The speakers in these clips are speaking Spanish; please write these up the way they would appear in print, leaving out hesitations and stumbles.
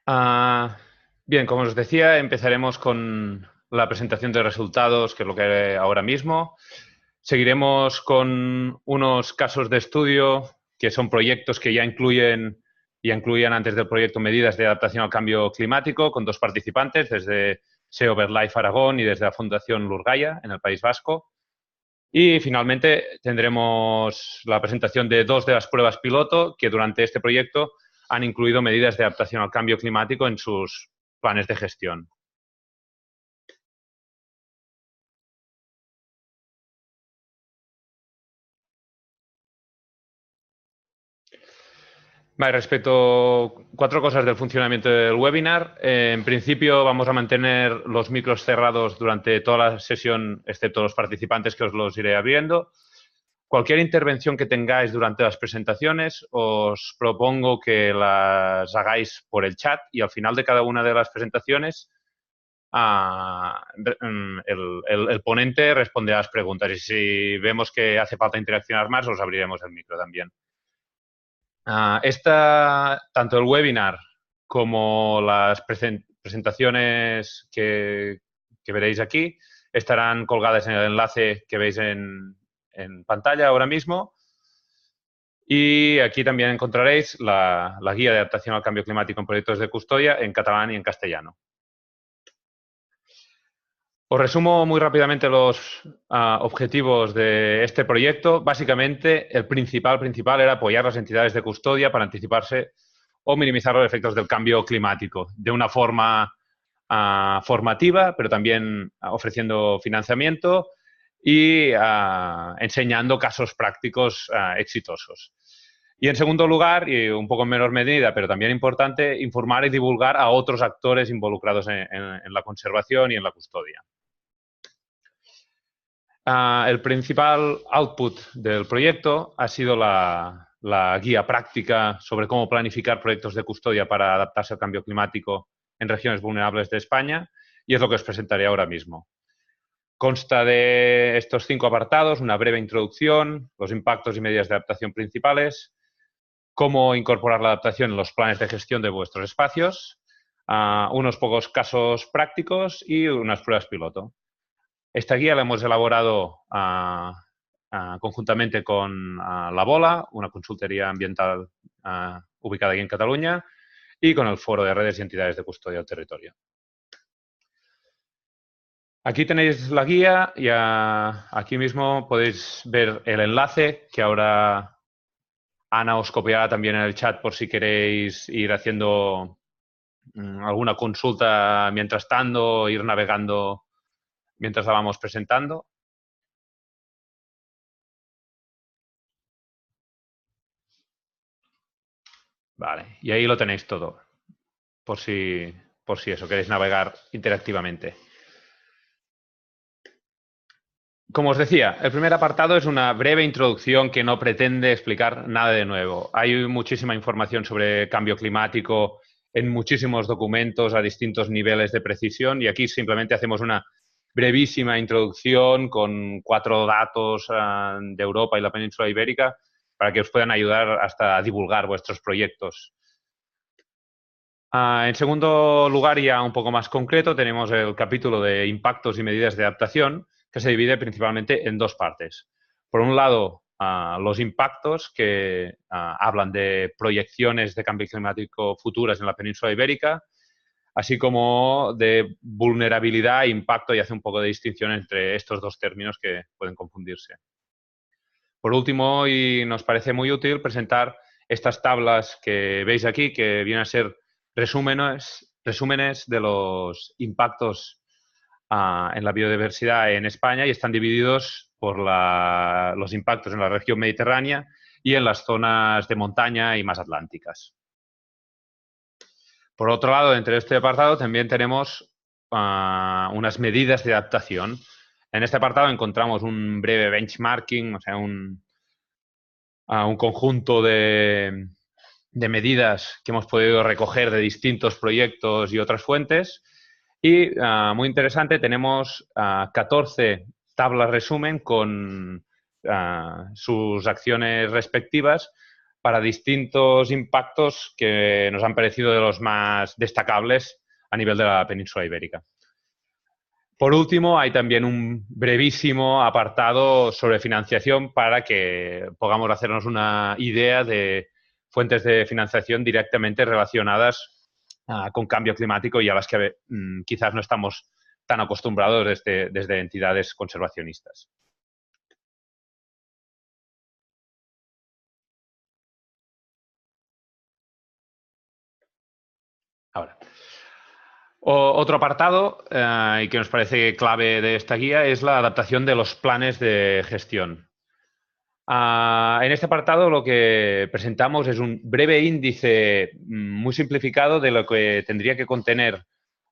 Ah, bien, como os decía, empezaremos con la presentación de resultados, que es lo que haré ahora mismo. Seguiremos con unos casos de estudio, que son proyectos que ya incluían antes del proyecto medidas de adaptación al cambio climático, con dos participantes, desde SEO BirdLife Aragón y desde la Fundación Lurgaya, en el País Vasco. Y finalmente tendremos la presentación de dos de las pruebas piloto que durante este proyecto han incluido medidas de adaptación al cambio climático en sus planes de gestión. Vale, respecto a cuatro cosas del funcionamiento del webinar. En principio vamos a mantener los micros cerrados durante toda la sesión, excepto los participantes que os los iré abriendo. Cualquier intervención que tengáis durante las presentaciones, os propongo que las hagáis por el chat y al final de cada una de las presentaciones el ponente responderá a las preguntas y si vemos que hace falta interaccionar más, os abriremos el micro también. Tanto el webinar como las presentaciones que veréis aquí estarán colgadas en el enlace que veis en pantalla ahora mismo. Y aquí también encontraréis la guía de adaptación al cambio climático en proyectos de custodia en catalán y en castellano. Os resumo muy rápidamente los objetivos de este proyecto. Básicamente, el principal era apoyar las entidades de custodia para anticiparse o minimizar los efectos del cambio climático de una forma formativa, pero también ofreciendo financiamiento y enseñando casos prácticos exitosos. Y en segundo lugar, y un poco en menor medida, pero también importante, informar y divulgar a otros actores involucrados en la conservación y en la custodia. El principal output del proyecto ha sido la guía práctica sobre cómo planificar proyectos de custodia para adaptarse al cambio climático en regiones vulnerables de España y es lo que os presentaré ahora mismo. Consta de estos 5 apartados: una breve introducción, los impactos y medidas de adaptación principales, cómo incorporar la adaptación en los planes de gestión de vuestros espacios, unos pocos casos prácticos y unas pruebas piloto. Esta guía la hemos elaborado conjuntamente con La Bola, una consultoría ambiental ubicada aquí en Cataluña, y con el Foro de Redes y Entidades de Custodia del Territorio. Aquí tenéis la guía y aquí mismo podéis ver el enlace que ahora Ana os copiará también en el chat por si queréis ir haciendo alguna consulta mientras tanto, ir navegando mientras la vamos presentando. Vale, y ahí lo tenéis todo, por si eso queréis navegar interactivamente. Como os decía, el primer apartado es una breve introducción que no pretende explicar nada de nuevo. Hay muchísima información sobre cambio climático en muchísimos documentos a distintos niveles de precisión y aquí simplemente hacemos una brevísima introducción con 4 datos de Europa y la península ibérica para que os puedan ayudar hasta a divulgar vuestros proyectos. En segundo lugar, ya un poco más concreto, tenemos el capítulo de impactos y medidas de adaptación, que se divide principalmente en dos partes. Por un lado, los impactos que hablan de proyecciones de cambio climático futuras en la península ibérica, así como de vulnerabilidad e impacto, y hace un poco de distinción entre estos dos términos que pueden confundirse. Por último, y nos parece muy útil presentar estas tablas que veis aquí, que vienen a ser resúmenes de los impactos en la biodiversidad en España y están divididos por los impactos en la región mediterránea y en las zonas de montaña y más atlánticas. Por otro lado, entre este apartado también tenemos unas medidas de adaptación. En este apartado encontramos un breve benchmarking, o sea, un conjunto de medidas que hemos podido recoger de distintos proyectos y otras fuentes. Y muy interesante, tenemos 14 tablas resumen con sus acciones respectivas para distintos impactos que nos han parecido de los más destacables a nivel de la península ibérica. Por último, hay también un brevísimo apartado sobre financiación para que podamos hacernos una idea de fuentes de financiación directamente relacionadas con cambio climático y a las que quizás no estamos tan acostumbrados desde entidades conservacionistas. Ahora, otro apartado y que nos parece clave de esta guía es la adaptación de los planes de gestión. En este apartado lo que presentamos es un breve índice muy simplificado de lo que tendría que contener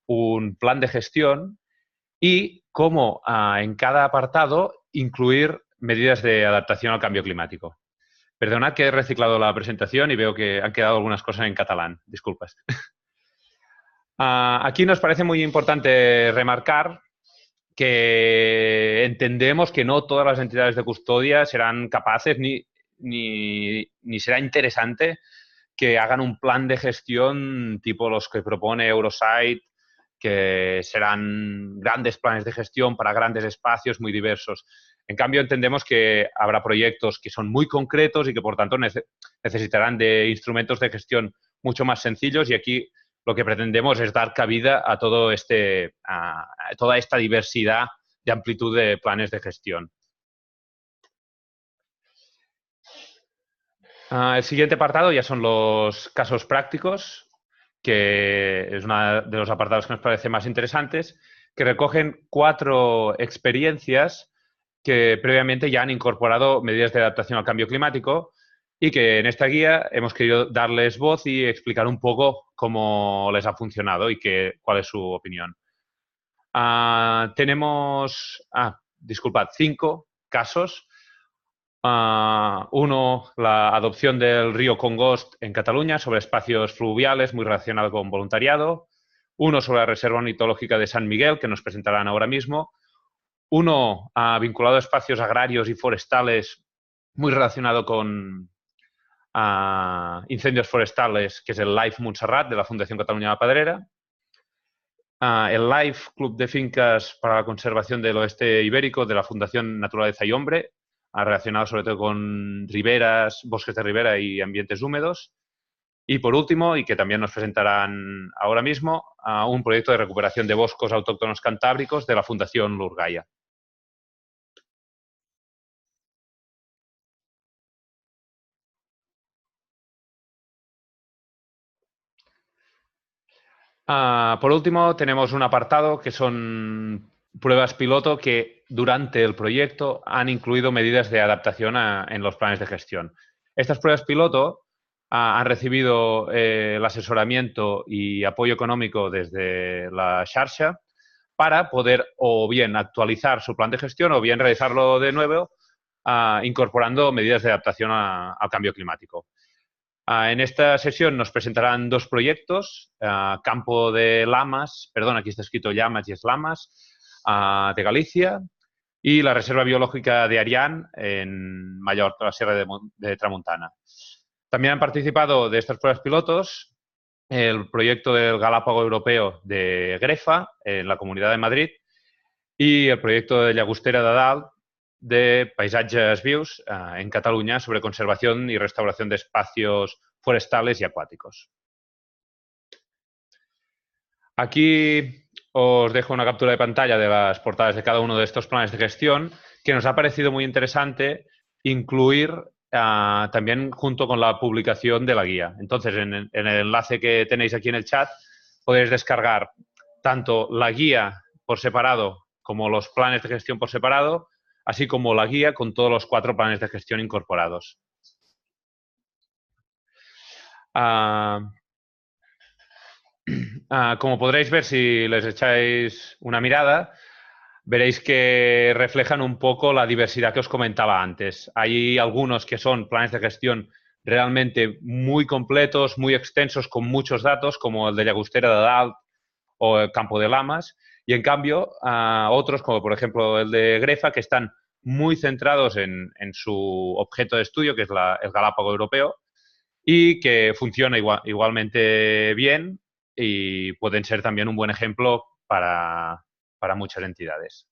un plan de gestión y cómo en cada apartado incluir medidas de adaptación al cambio climático. Perdonad que he reciclado la presentación y veo que han quedado algunas cosas en catalán. Disculpas. Aquí nos parece muy importante remarcar que entendemos que no todas las entidades de custodia serán capaces ni será interesante que hagan un plan de gestión tipo los que propone Eurosite, que serán grandes planes de gestión para grandes espacios muy diversos. En cambio, entendemos que habrá proyectos que son muy concretos y que, por tanto, necesitarán de instrumentos de gestión mucho más sencillos y aquí lo que pretendemos es dar cabida a toda esta diversidad de amplitud de planes de gestión. El siguiente apartado ya son los casos prácticos, que es uno de los apartados que nos parece más interesantes, que recogen 4 experiencias que previamente ya han incorporado medidas de adaptación al cambio climático y que en esta guía hemos querido darles voz y explicar un poco cómo les ha funcionado y cuál es su opinión. Tenemos, disculpad, 5 casos. Uno, la adopción del río Congost en Cataluña sobre espacios fluviales muy relacionado con voluntariado. Uno sobre la Reserva Ornitológica de San Miguel, que nos presentarán ahora mismo. Uno vinculado a espacios agrarios y forestales muy relacionado con incendios forestales, que es el LIFE Montserrat de la Fundación Cataluña de la Pedrera. El LIFE Club de Fincas para la Conservación del Oeste Ibérico de la Fundación Naturaleza y Hombre, relacionado sobre todo con riberas, bosques de ribera y ambientes húmedos. Y por último, y que también nos presentarán ahora mismo, un proyecto de recuperación de bosques autóctonos cantábricos de la Fundación Lurgaia. Por último, tenemos un apartado que son pruebas piloto que durante el proyecto han incluido medidas de adaptación en los planes de gestión. Estas pruebas piloto han recibido el asesoramiento y apoyo económico desde la Xarxa para poder o bien actualizar su plan de gestión o bien realizarlo de nuevo incorporando medidas de adaptación al cambio climático. En esta sesión nos presentarán 2 proyectos, Campo de Lamas, perdón, aquí está escrito Llamas y es Lamas, de Galicia, y la Reserva Biológica de Arián en Mallorca, la Sierra de Tramuntana. También han participado de estas pruebas pilotos el proyecto del Galápago Europeo de Grefa, en la Comunidad de Madrid, y el proyecto de Llagostera de Dalt, de Paisatges Vius en Cataluña sobre conservación y restauración de espacios forestales y acuáticos. Aquí os dejo una captura de pantalla de las portadas de cada uno de estos planes de gestión que nos ha parecido muy interesante incluir también junto con la publicación de la guía. Entonces, en el enlace que tenéis aquí en el chat podéis descargar tanto la guía por separado como los planes de gestión por separado, así como la guía con todos los 4 planes de gestión incorporados. Como podréis ver si les echáis una mirada, veréis que reflejan un poco la diversidad que os comentaba antes. Hay algunos que son planes de gestión realmente muy completos, muy extensos, con muchos datos, como el de Llagostera de Dalt o el Campo de Lamas, y en cambio otros, como por ejemplo el de Grefa, que están muy centrados en su objeto de estudio, que es el Galápago Europeo, y que funciona igualmente bien y pueden ser también un buen ejemplo para muchas entidades.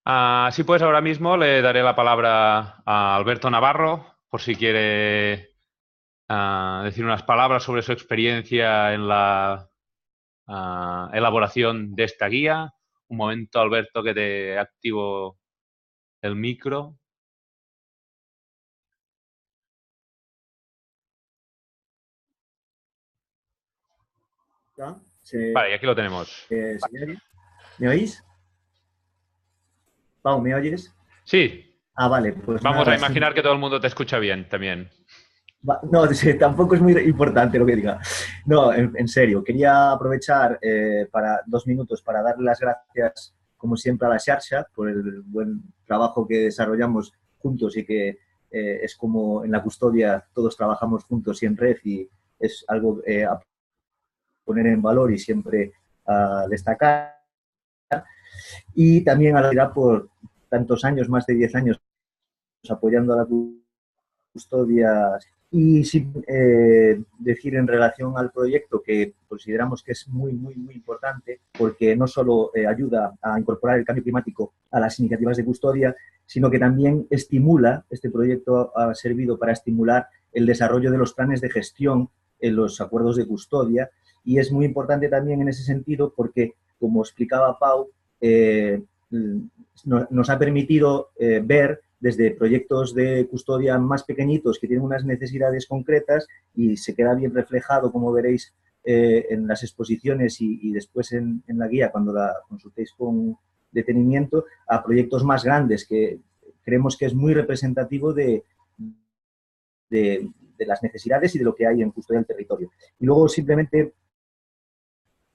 Así pues, ahora mismo le daré la palabra a Alberto Navarro, por si quiere decir unas palabras sobre su experiencia en la elaboración de esta guía. Un momento, Alberto, que te activo el micro. ¿Ya? Vale, y aquí lo tenemos. ¿Se me oye? ¿Me oís? Pau, ¿me oyes? Sí, Ah, vale, pues vamos a nada, imaginar que todo el mundo te escucha bien también. no, sí, tampoco es muy importante lo que diga. No, en serio, quería aprovechar para 2 minutos para darle las gracias, como siempre, a la Xarxa por el buen trabajo que desarrollamos juntos y que es como en la custodia todos trabajamos juntos y en red y es algo a poner en valor y siempre a destacar. Y también a la ciudad por tantos años, más de 10 años, apoyando a la custodia. Y sin decir en relación al proyecto que consideramos que es muy, muy, muy importante porque no solo ayuda a incorporar el cambio climático a las iniciativas de custodia, sino que también estimula, este proyecto ha servido para estimular el desarrollo de los planes de gestión en los acuerdos de custodia y es muy importante también en ese sentido porque, como explicaba Pau, nos ha permitido ver desde proyectos de custodia más pequeñitos que tienen unas necesidades concretas y se queda bien reflejado, como veréis, en las exposiciones y después en la guía cuando la consultéis con detenimiento, a proyectos más grandes que creemos que es muy representativo de las necesidades y de lo que hay en custodia del territorio. Y luego simplemente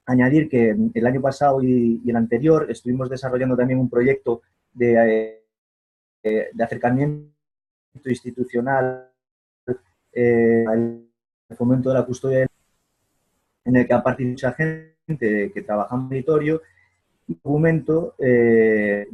añadir que el año pasado y el anterior estuvimos desarrollando también un proyecto de acercamiento institucional al fomento de la custodia en el que ha participado mucha gente que trabaja en monitorio. Documento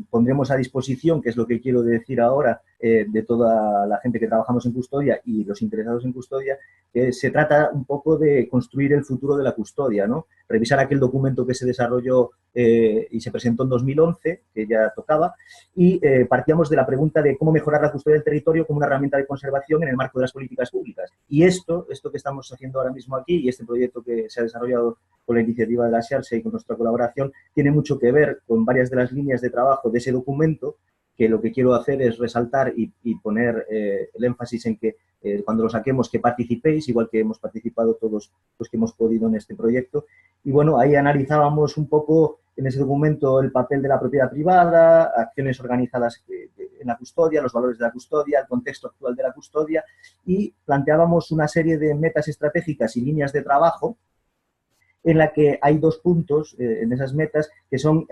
pondremos a disposición, que es lo que quiero decir ahora, de toda la gente que trabajamos en custodia y los interesados en custodia, que se trata un poco de construir el futuro de la custodia, ¿no? Revisar aquel documento que se desarrolló y se presentó en 2011, que ya tocaba, y partíamos de la pregunta de cómo mejorar la custodia del territorio como una herramienta de conservación en el marco de las políticas públicas. Y esto que estamos haciendo ahora mismo aquí y este proyecto que se ha desarrollado con la iniciativa de la SEARSE y con nuestra colaboración, tiene mucho que ver con varias de las líneas de trabajo de ese documento, que lo que quiero hacer es resaltar y poner el énfasis en que cuando lo saquemos que participéis, igual que hemos participado todos los que hemos podido en este proyecto. Y bueno, ahí analizábamos un poco en ese documento el papel de la propiedad privada, acciones organizadas en la custodia, los valores de la custodia, el contexto actual de la custodia y planteábamos una serie de metas estratégicas y líneas de trabajo en la que hay 2 puntos en esas metas que son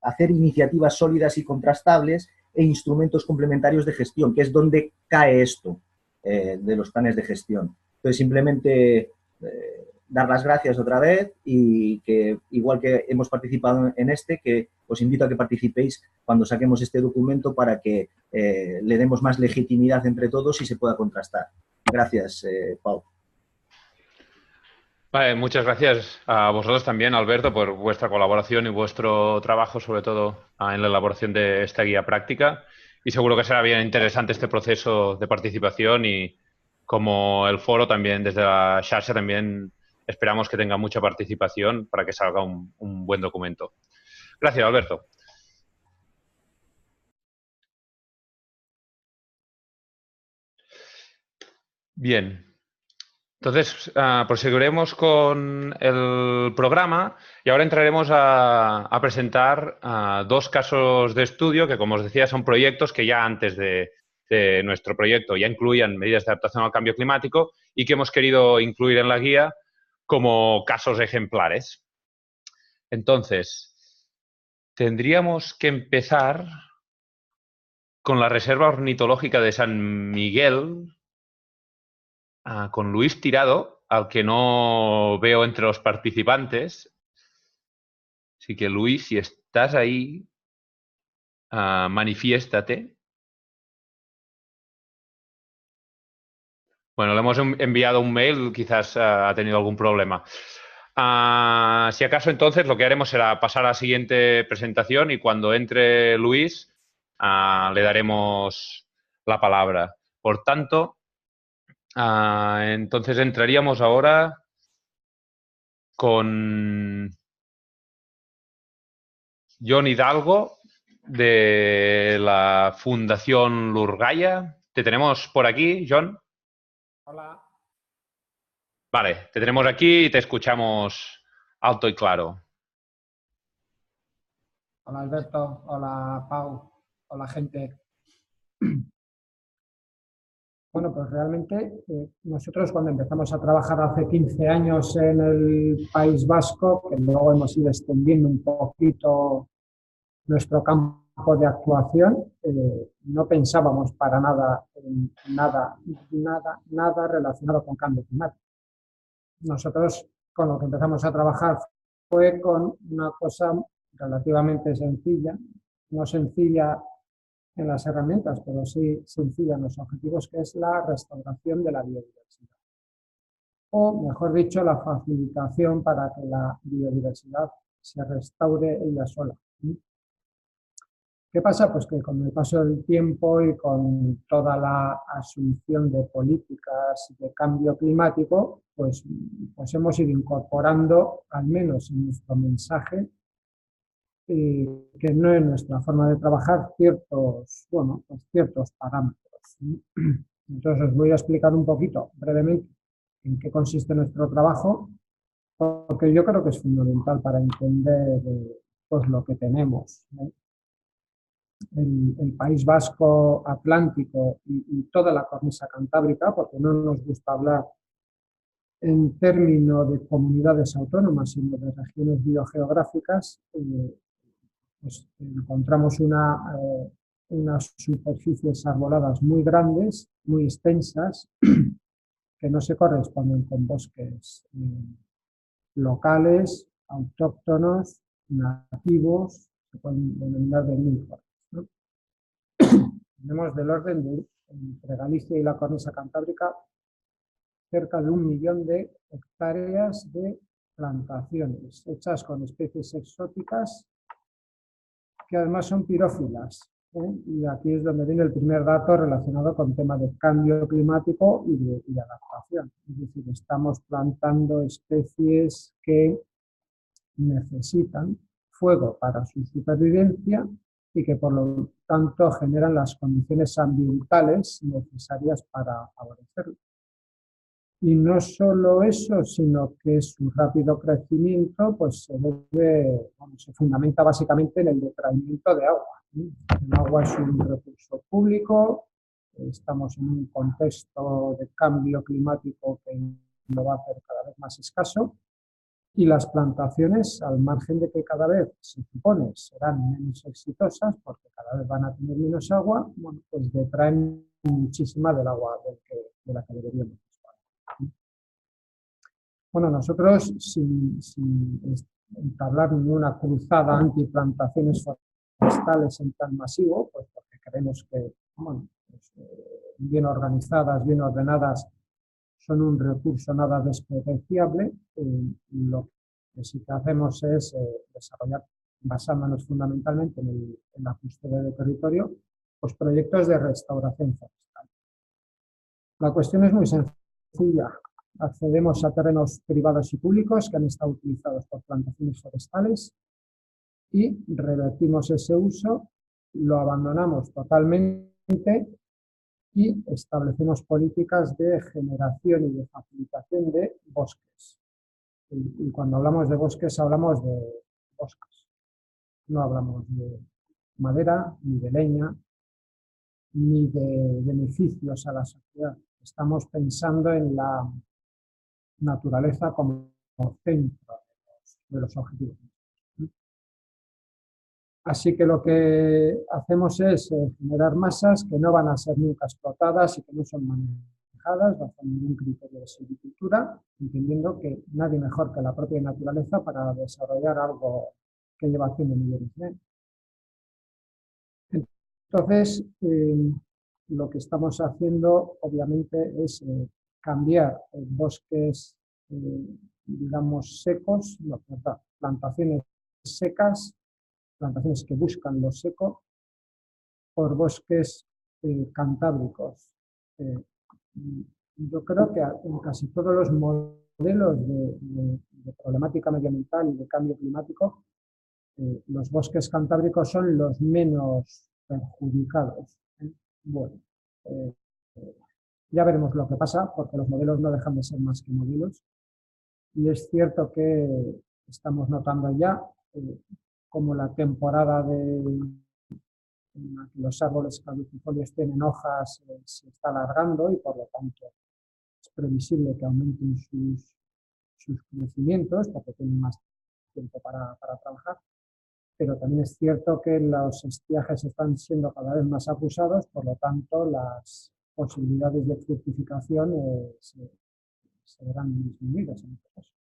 hacer iniciativas sólidas y contrastables e instrumentos complementarios de gestión, que es donde cae esto de los planes de gestión. Entonces, simplemente dar las gracias otra vez y que, igual que hemos participado en este, que os invito a que participéis cuando saquemos este documento para que le demos más legitimidad entre todos y se pueda contrastar. Gracias, Pau. Vale, muchas gracias a vosotros también, Alberto, por vuestra colaboración y vuestro trabajo, sobre todo en la elaboración de esta guía práctica. Y seguro que será bien interesante este proceso de participación y como el foro también, desde la Xarxa también esperamos que tenga mucha participación para que salga un buen documento. Gracias, Alberto. Bien. Entonces, proseguiremos con el programa y ahora entraremos a presentar 2 casos de estudio que, como os decía, son proyectos que ya antes de nuestro proyecto ya incluían medidas de adaptación al cambio climático y que hemos querido incluir en la guía como casos ejemplares. Entonces, tendríamos que empezar con la Reserva Ornitológica de San Miguel, con Luis Tirado, al que no veo entre los participantes. Así que, Luis, si estás ahí, manifiéstate. Bueno, le hemos enviado un mail, quizás ha tenido algún problema. Si acaso, entonces, lo que haremos será pasar a la siguiente presentación y cuando entre Luis, le daremos la palabra. Por tanto, entonces entraríamos ahora con John Hidalgo de la Fundación Lurgaya. ¿Te tenemos por aquí, John? Hola. Vale, te tenemos aquí y te escuchamos alto y claro. Hola Alberto, hola Pau, hola gente. Bueno, pues realmente nosotros cuando empezamos a trabajar hace 15 años en el País Vasco, que luego hemos ido extendiendo un poquito nuestro campo de actuación, no pensábamos para nada en nada relacionado con cambio climático. Nosotros con lo que empezamos a trabajar fue con una cosa relativamente sencilla, no sencilla en las herramientas, pero sí sencilla en los objetivos, que es la restauración de la biodiversidad. O, mejor dicho, la facilitación para que la biodiversidad se restaure ella sola. ¿Qué pasa? Pues que con el paso del tiempo y con toda la asunción de políticas de cambio climático, pues hemos ido incorporando, al menos en nuestro mensaje, que no es nuestra forma de trabajar, ciertos parámetros. Entonces os voy a explicar un poquito, brevemente, en qué consiste nuestro trabajo, porque yo creo que es fundamental para entender pues, lo que tenemos. El País Vasco Atlántico y toda la cornisa cantábrica, porque no nos gusta hablar en términos de comunidades autónomas, sino de regiones biogeográficas, pues encontramos unas superficies arboladas muy grandes, muy extensas, que no se corresponden con bosques locales, autóctonos, nativos, se pueden denominar de mil formas, ¿no? Tenemos del orden de, entre Galicia y la cornisa cantábrica, cerca de 1 millón de hectáreas de plantaciones hechas con especies exóticas que además son pirófilas. Y aquí es donde viene el primer dato relacionado con temas de cambio climático y de adaptación. Es decir, estamos plantando especies que necesitan fuego para su supervivencia y que por lo tanto generan las condiciones ambientales necesarias para favorecerlo. Y no solo eso, sino que su rápido crecimiento pues, se fundamenta básicamente en el detraimiento de agua. El agua es un recurso público, estamos en un contexto de cambio climático que lo va a hacer cada vez más escaso, y las plantaciones, al margen de que cada vez se supone serán menos exitosas porque cada vez van a tener menos agua, bueno, pues detraen muchísima del agua de la que deberíamos disponer. Bueno, nosotros, sin entablar ninguna cruzada antiplantaciones forestales en plan masivo, pues porque creemos que, bueno, pues, bien organizadas, bien ordenadas, son un recurso nada despreciable. Lo que sí que hacemos es desarrollar, basándonos fundamentalmente en la custodia de territorio, pues proyectos de restauración forestal. La cuestión es muy sencilla. Accedemos a terrenos privados y públicos que han estado utilizados por plantaciones forestales y revertimos ese uso, lo abandonamos totalmente y establecemos políticas de generación y de facilitación de bosques. Y cuando hablamos de bosques, hablamos de bosques. No hablamos de madera, ni de leña, ni de beneficios a la sociedad. Estamos pensando en la naturaleza como centro de los objetivos. Así que lo que hacemos es generar masas que no van a ser nunca explotadas y que no son manejadas bajo ningún criterio de silvicultura, entendiendo que nadie mejor que la propia naturaleza para desarrollar algo que lleva haciendo millones de años. Entonces, lo que estamos haciendo, obviamente, es cambiar bosques, digamos, secos, no, perdón, plantaciones secas, plantaciones que buscan lo seco, por bosques cantábricos. Yo creo que en casi todos los modelos de problemática medioambiental y de cambio climático, los bosques cantábricos son los menos perjudicados. Bueno, ya veremos lo que pasa, porque los modelos no dejan de ser más que modelos. Y es cierto que estamos notando ya como la temporada en la que los árboles caducifolios tienen hojas se está alargando y por lo tanto es previsible que aumenten sus crecimientos porque tienen más tiempo para trabajar. Pero también es cierto que los estiajes están siendo cada vez más acusados, por lo tanto las posibilidades de fructificación se verán disminuidas en este caso.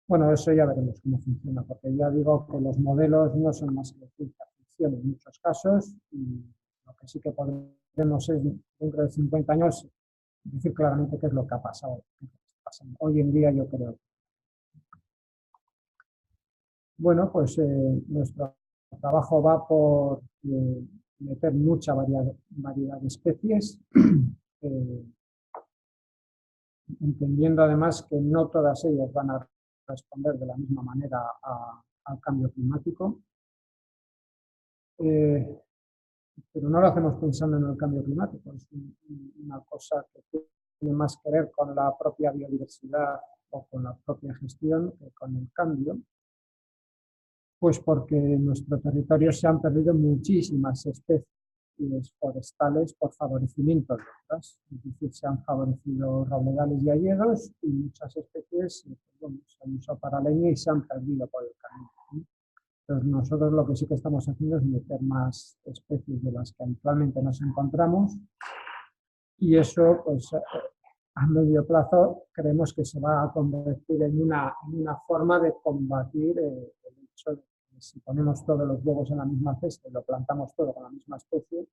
Bueno, eso ya veremos cómo funciona, porque ya digo que los modelos no son más que ciencia ficción en muchos casos y lo que sí que podremos es, dentro de 50 años, decir claramente qué es lo que ha pasado. Hoy en día yo creo. Bueno, pues nuestro trabajo va por meter mucha variedad de especies, entendiendo además que no todas ellas van a responder de la misma manera al cambio climático. Pero no lo hacemos pensando en el cambio climático, es una cosa que tiene más que ver con la propia biodiversidad o con la propia gestión que con el cambio. Pues porque en nuestro territorio se han perdido muchísimas especies forestales por favorecimiento de otras. Es decir, se han favorecido robledales y hayedos y muchas especies se han usado para leña y se han perdido por el camino. Entonces nosotros lo que sí que estamos haciendo es meter más especies de las que actualmente nos encontramos y eso pues a medio plazo creemos que se va a convertir en una forma de combatir el hecho de que si ponemos todos los huevos en la misma cesta y lo plantamos todo con la misma especie,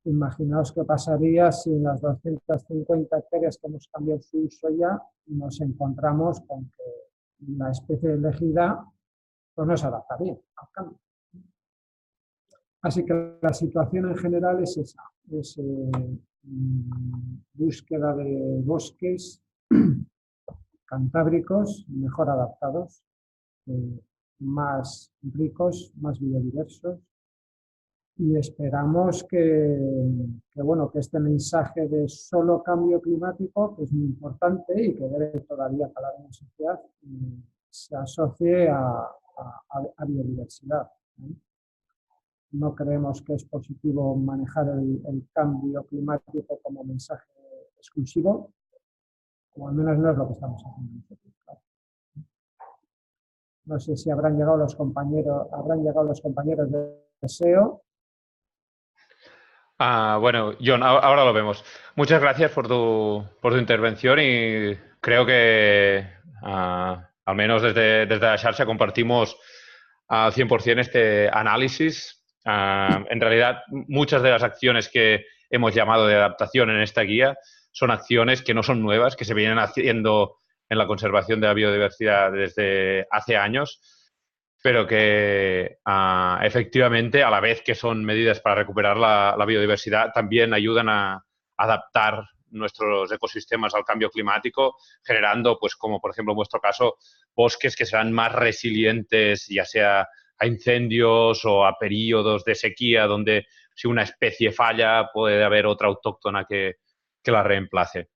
imaginaos qué pasaría si en las 250 hectáreas que hemos cambiado su uso ya nos encontramos con que la especie elegida pues no se adapta bien al cambio. Así que la situación en general es esa, es búsqueda de bosques cantábricos mejor adaptados, más ricos, más biodiversos y esperamos que este mensaje de solo cambio climático, que es muy importante y que debe todavía calar en la sociedad, se asocie a biodiversidad. No creemos que es positivo manejar el cambio climático como mensaje exclusivo, o al menos no es lo que estamos haciendo nosotros. Claro. No sé si habrán llegado los compañeros de SEO. Bueno, John, ahora lo vemos. Muchas gracias por tu intervención y creo que al menos desde la Xarxa compartimos al 100% este análisis. En realidad, muchas de las acciones que hemos llamado de adaptación en esta guía son acciones que no son nuevas, que se vienen haciendo en la conservación de la biodiversidad desde hace años, pero que efectivamente, a la vez que son medidas para recuperar la biodiversidad, también ayudan a adaptar nuestros ecosistemas al cambio climático, generando, pues como por ejemplo en vuestro caso, bosques que serán más resilientes, ya sea a incendios o a periodos de sequía, donde si una especie falla puede haber otra autóctona que la reemplace.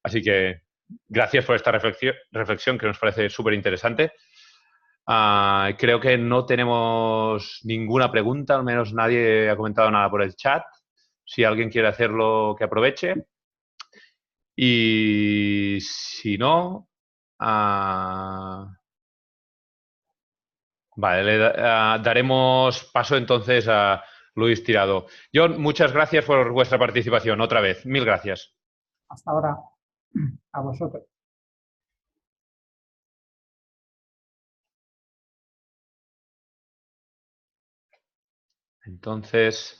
Así que gracias por esta reflexión que nos parece súper interesante. Creo que no tenemos ninguna pregunta, al menos nadie ha comentado nada por el chat. Si alguien quiere hacerlo, que aproveche. Y si no, vale, le daremos paso entonces a Luis Tirado. John, muchas gracias por vuestra participación otra vez. Mil gracias. Hasta ahora, a vosotros. Entonces,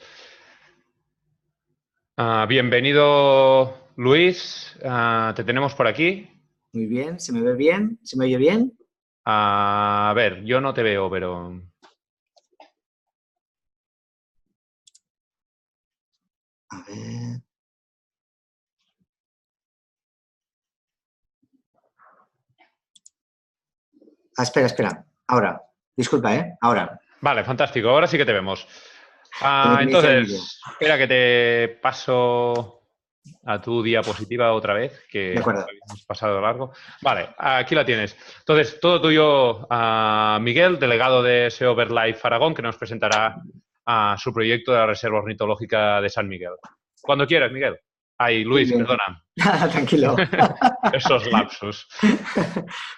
bienvenido Luis, te tenemos por aquí. Muy bien, ¿se me ve bien? ¿Se me oye bien? A ver, yo no te veo, pero... A ver. Ah, espera, espera. Ahora. Disculpa, ¿eh? Ahora. Vale, fantástico. Ahora sí que te vemos. ¿Qué me dice el vídeo? Entonces, espera que te paso a tu diapositiva otra vez, De que acuerdo. habíamos pasado largo. Vale, aquí la tienes. Entonces, todo tuyo, Miguel, delegado de SEO BirdLife Aragón, que nos presentará su proyecto de la Reserva Ornitológica de San Miguel. Cuando quieras, Miguel. Ay, Muy Luis, bien. perdona. Tranquilo. Esos lapsus.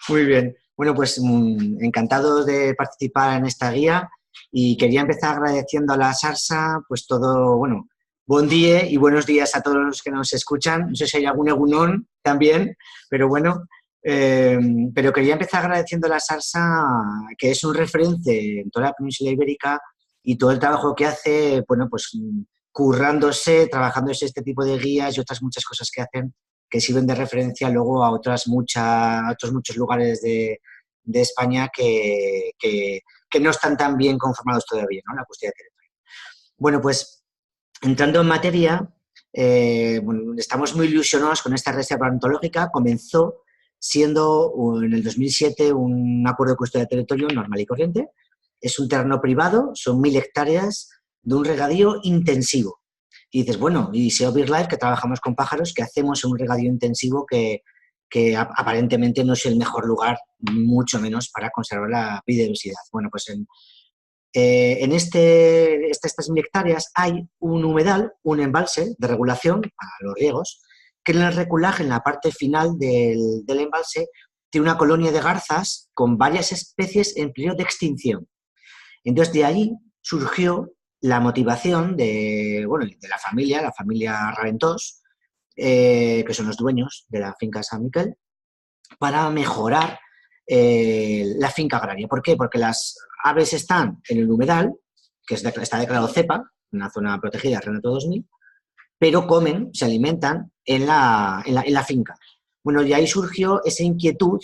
Muy bien. Bueno, pues encantado de participar en esta guía y quería empezar agradeciendo a la Sarsa, pues todo, bueno, buen día y buenos días a todos los que nos escuchan. No sé si hay algún egunón también, pero bueno, pero quería empezar agradeciendo a la Sarsa, que es un referente en toda la península ibérica y todo el trabajo que hace, bueno, pues currándose, trabajándose este tipo de guías y otras muchas cosas que hacen que sirven de referencia luego a otros muchos lugares de España que no están tan bien conformados todavía, ¿no? La custodia de territorio. Bueno, pues entrando en materia, bueno, estamos muy ilusionados con esta reserva ornitológica. Comenzó siendo en el 2007 un acuerdo de custodia de territorio normal y corriente. Es un terreno privado, son 1000 hectáreas de un regadío intensivo. Y dices, bueno, y SEO BirdLife, que trabajamos con pájaros, que hacemos en un regadío intensivo que aparentemente no es el mejor lugar, mucho menos para conservar la biodiversidad. Bueno, pues en estas 1000 hectáreas hay un humedal, un embalse de regulación para los riegos, que en el reculaje, en la parte final del embalse, tiene una colonia de garzas con varias especies en peligro de extinción. Entonces, de ahí surgió la motivación de la familia Raventós, que son los dueños de la finca San Miquel, para mejorar la finca agraria. ¿Por qué? Porque las aves están en el humedal, que está declarado CEPA, una zona protegida, Renato 2000, pero comen, se alimentan en la finca. Bueno, y ahí surgió esa inquietud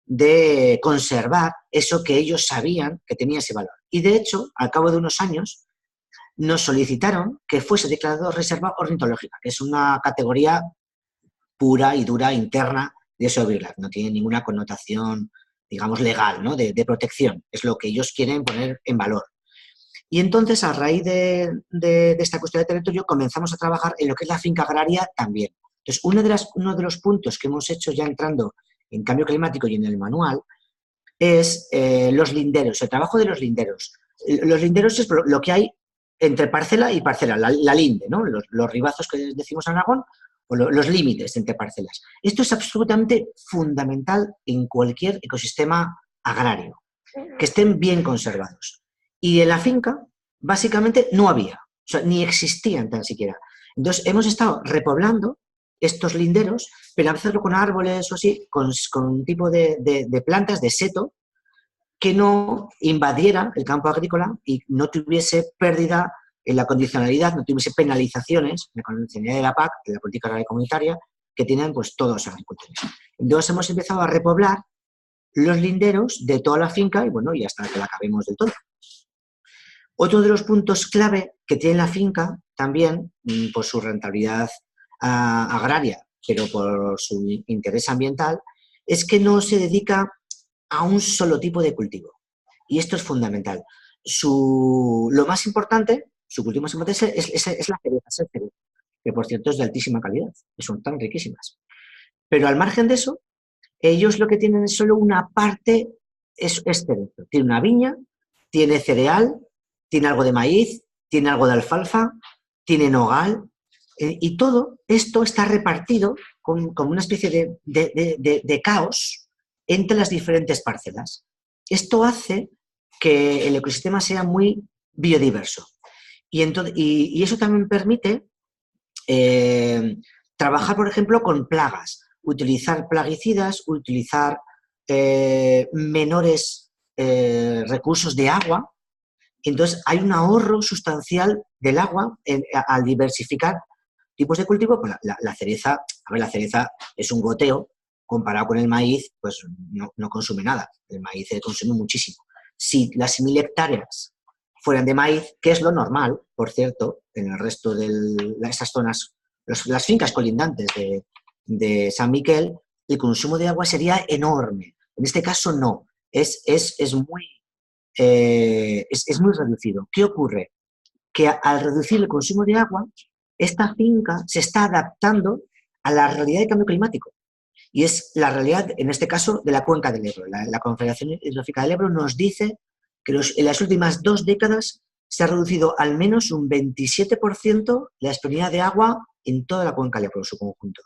de conservar eso que ellos sabían que tenía ese valor. Y de hecho, al cabo de unos años, nos solicitaron que fuese declarado reserva ornitológica, que es una categoría pura y dura interna de SEO BirdLife. No tiene ninguna connotación, digamos, legal, ¿no? de protección. Es lo que ellos quieren poner en valor. Y entonces, a raíz de esta custodia de territorio, comenzamos a trabajar en lo que es la finca agraria también. Entonces, uno de los puntos que hemos hecho ya entrando en cambio climático y en el manual es los linderos, el trabajo de los linderos. Los linderos es lo que hay entre parcela y parcela, la linde, ¿no? Los ribazos que decimos en Aragón, o los límites entre parcelas. Esto es absolutamente fundamental en cualquier ecosistema agrario, que estén bien conservados. Y en la finca, básicamente, no había, o sea, ni existían tan siquiera. Entonces, hemos estado repoblando estos linderos, pero a hacerlo con árboles o así, con un tipo de plantas, de seto, que no invadiera el campo agrícola y no tuviese pérdida en la condicionalidad, no tuviese penalizaciones en la condicionalidad de la PAC, de la política agraria comunitaria, que tienen pues todos los agricultores. Entonces hemos empezado a repoblar los linderos de toda la finca y bueno, y hasta que la acabemos del todo. Otro de los puntos clave que tiene la finca también, por su rentabilidad agraria, pero por su interés ambiental, es que no se dedica a un solo tipo de cultivo. Y esto es fundamental. Lo más importante, su cultivo más importante es la cereza, que por cierto es de altísima calidad, y son tan riquísimas. Pero al margen de eso, ellos lo que tienen es solo una parte, es cerezo. Tiene una viña, tiene cereal, tiene algo de maíz, tiene algo de alfalfa, tiene nogal, y todo esto está repartido como una especie de caos entre las diferentes parcelas. Esto hace que el ecosistema sea muy biodiverso. Y eso también permite trabajar, por ejemplo, con plagas, utilizar plaguicidas, utilizar menores recursos de agua. Entonces, hay un ahorro sustancial del agua al diversificar tipos de cultivo, pues la cereza, a ver, la cereza es un goteo, comparado con el maíz, pues no consume nada. El maíz consume muchísimo. Si las 1000 hectáreas fueran de maíz, que es lo normal, por cierto, en el resto de esas zonas, las fincas colindantes de San Miquel, el consumo de agua sería enorme. En este caso no, es muy reducido. ¿Qué ocurre? Que al reducir el consumo de agua, esta finca se está adaptando a la realidad del cambio climático. Y es la realidad, en este caso, de la cuenca del Ebro. La Confederación Hidrográfica del Ebro nos dice que en las últimas 2 décadas se ha reducido al menos un 27% la disponibilidad de agua en toda la cuenca del Ebro en su conjunto.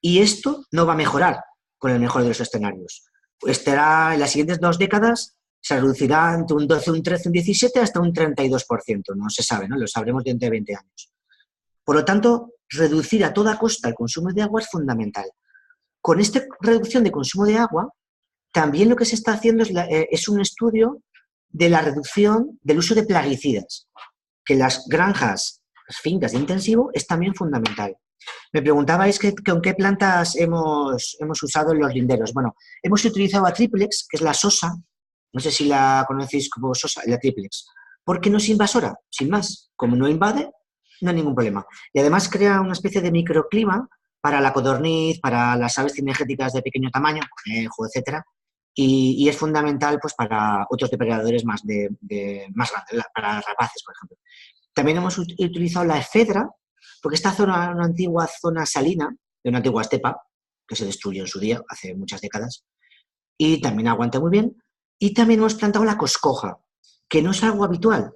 Y esto no va a mejorar con el mejor de los escenarios. Estará en las siguientes 2 décadas, se reducirá entre un 12, un 13, un 17 hasta un 32%. No se sabe, ¿no? Lo sabremos dentro de 20 años. Por lo tanto, reducir a toda costa el consumo de agua es fundamental. Con esta reducción de consumo de agua, también lo que se está haciendo es un estudio de la reducción del uso de plaguicidas, que las granjas, las fincas de intensivo, es también fundamental. Me preguntabais con qué plantas hemos usado en los linderos. Bueno, hemos utilizado a triplex, que es la sosa, no sé si la conocéis como sosa, la triplex, porque no es invasora, sin más. Como no invade, no hay ningún problema. Y además crea una especie de microclima para la codorniz, para las aves cinegéticas de pequeño tamaño, conejo, etcétera, y es fundamental pues, para otros depredadores más grandes, para rapaces, por ejemplo. También hemos utilizado la efedra, porque esta zona era una antigua zona salina, de una antigua estepa, que se destruyó en su día, hace muchas décadas, y también aguanta muy bien. Y también hemos plantado la coscoja, que no es algo habitual,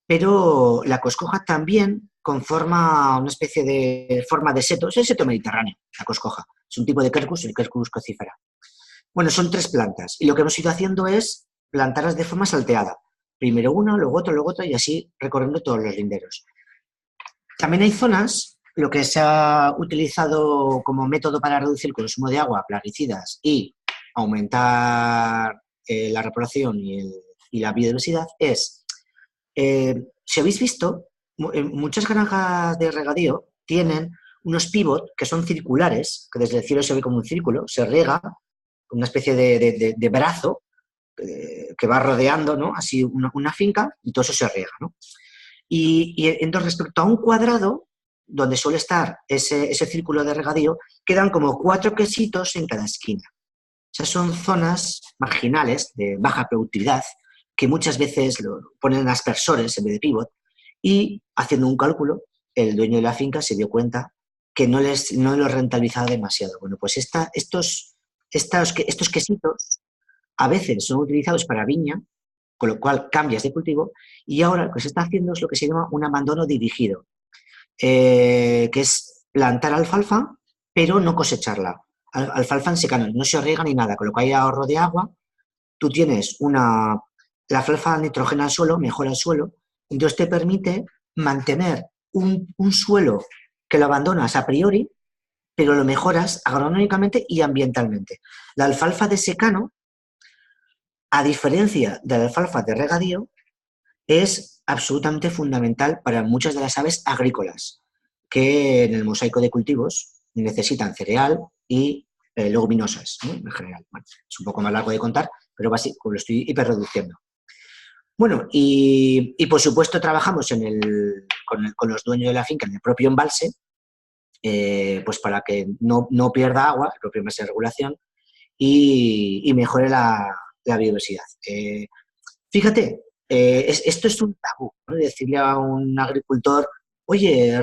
pero la coscoja también conforma una especie de forma de seto, es el seto mediterráneo, la coscoja. Es un tipo de quercus, el Quercus crucifera. Bueno, son 3 plantas, y lo que hemos ido haciendo es plantarlas de forma salteada. Primero una, luego otra, y así recorriendo todos los linderos. También hay zonas, lo que se ha utilizado como método para reducir el consumo de agua, plaguicidas y aumentar la repoblación y la biodiversidad, es, si habéis visto, muchas granjas de regadío tienen unos pivot que son circulares, que desde el cielo se ve como un círculo, se riega, una especie de brazo que va rodeando, ¿no? Así una finca, y todo eso se riega, ¿no? Y entonces, respecto a un cuadrado, donde suele estar ese círculo de regadío, quedan como 4 quesitos en cada esquina. O sea, son zonas marginales de baja productividad, que muchas veces lo ponen aspersores en vez de pivot, y haciendo un cálculo, el dueño de la finca se dio cuenta que no lo rentabilizaba demasiado. Bueno, pues estos quesitos a veces son utilizados para viña, con lo cual cambias de cultivo, y ahora lo que se está haciendo es lo que se llama un abandono dirigido, que es plantar alfalfa, pero no cosecharla. Alfalfa en secano, no se riega ni nada, con lo que hay ahorro de agua. Tú tienes la alfalfa nitrogena al suelo, mejora el suelo, entonces te permite mantener un suelo que lo abandonas a priori, pero lo mejoras agronómicamente y ambientalmente. La alfalfa de secano, a diferencia de la alfalfa de regadío, es absolutamente fundamental para muchas de las aves agrícolas, que en el mosaico de cultivos necesitan cereal y leguminosas, ¿no? En general. Bueno, es un poco más largo de contar, pero básicamente lo estoy hiperreduciendo. Bueno, y por supuesto trabajamos con los dueños de la finca en el propio embalse, pues para que no pierda agua, el propio embalse de regulación, y mejore la biodiversidad. Fíjate, esto es un tabú, ¿no? Decirle a un agricultor, oye,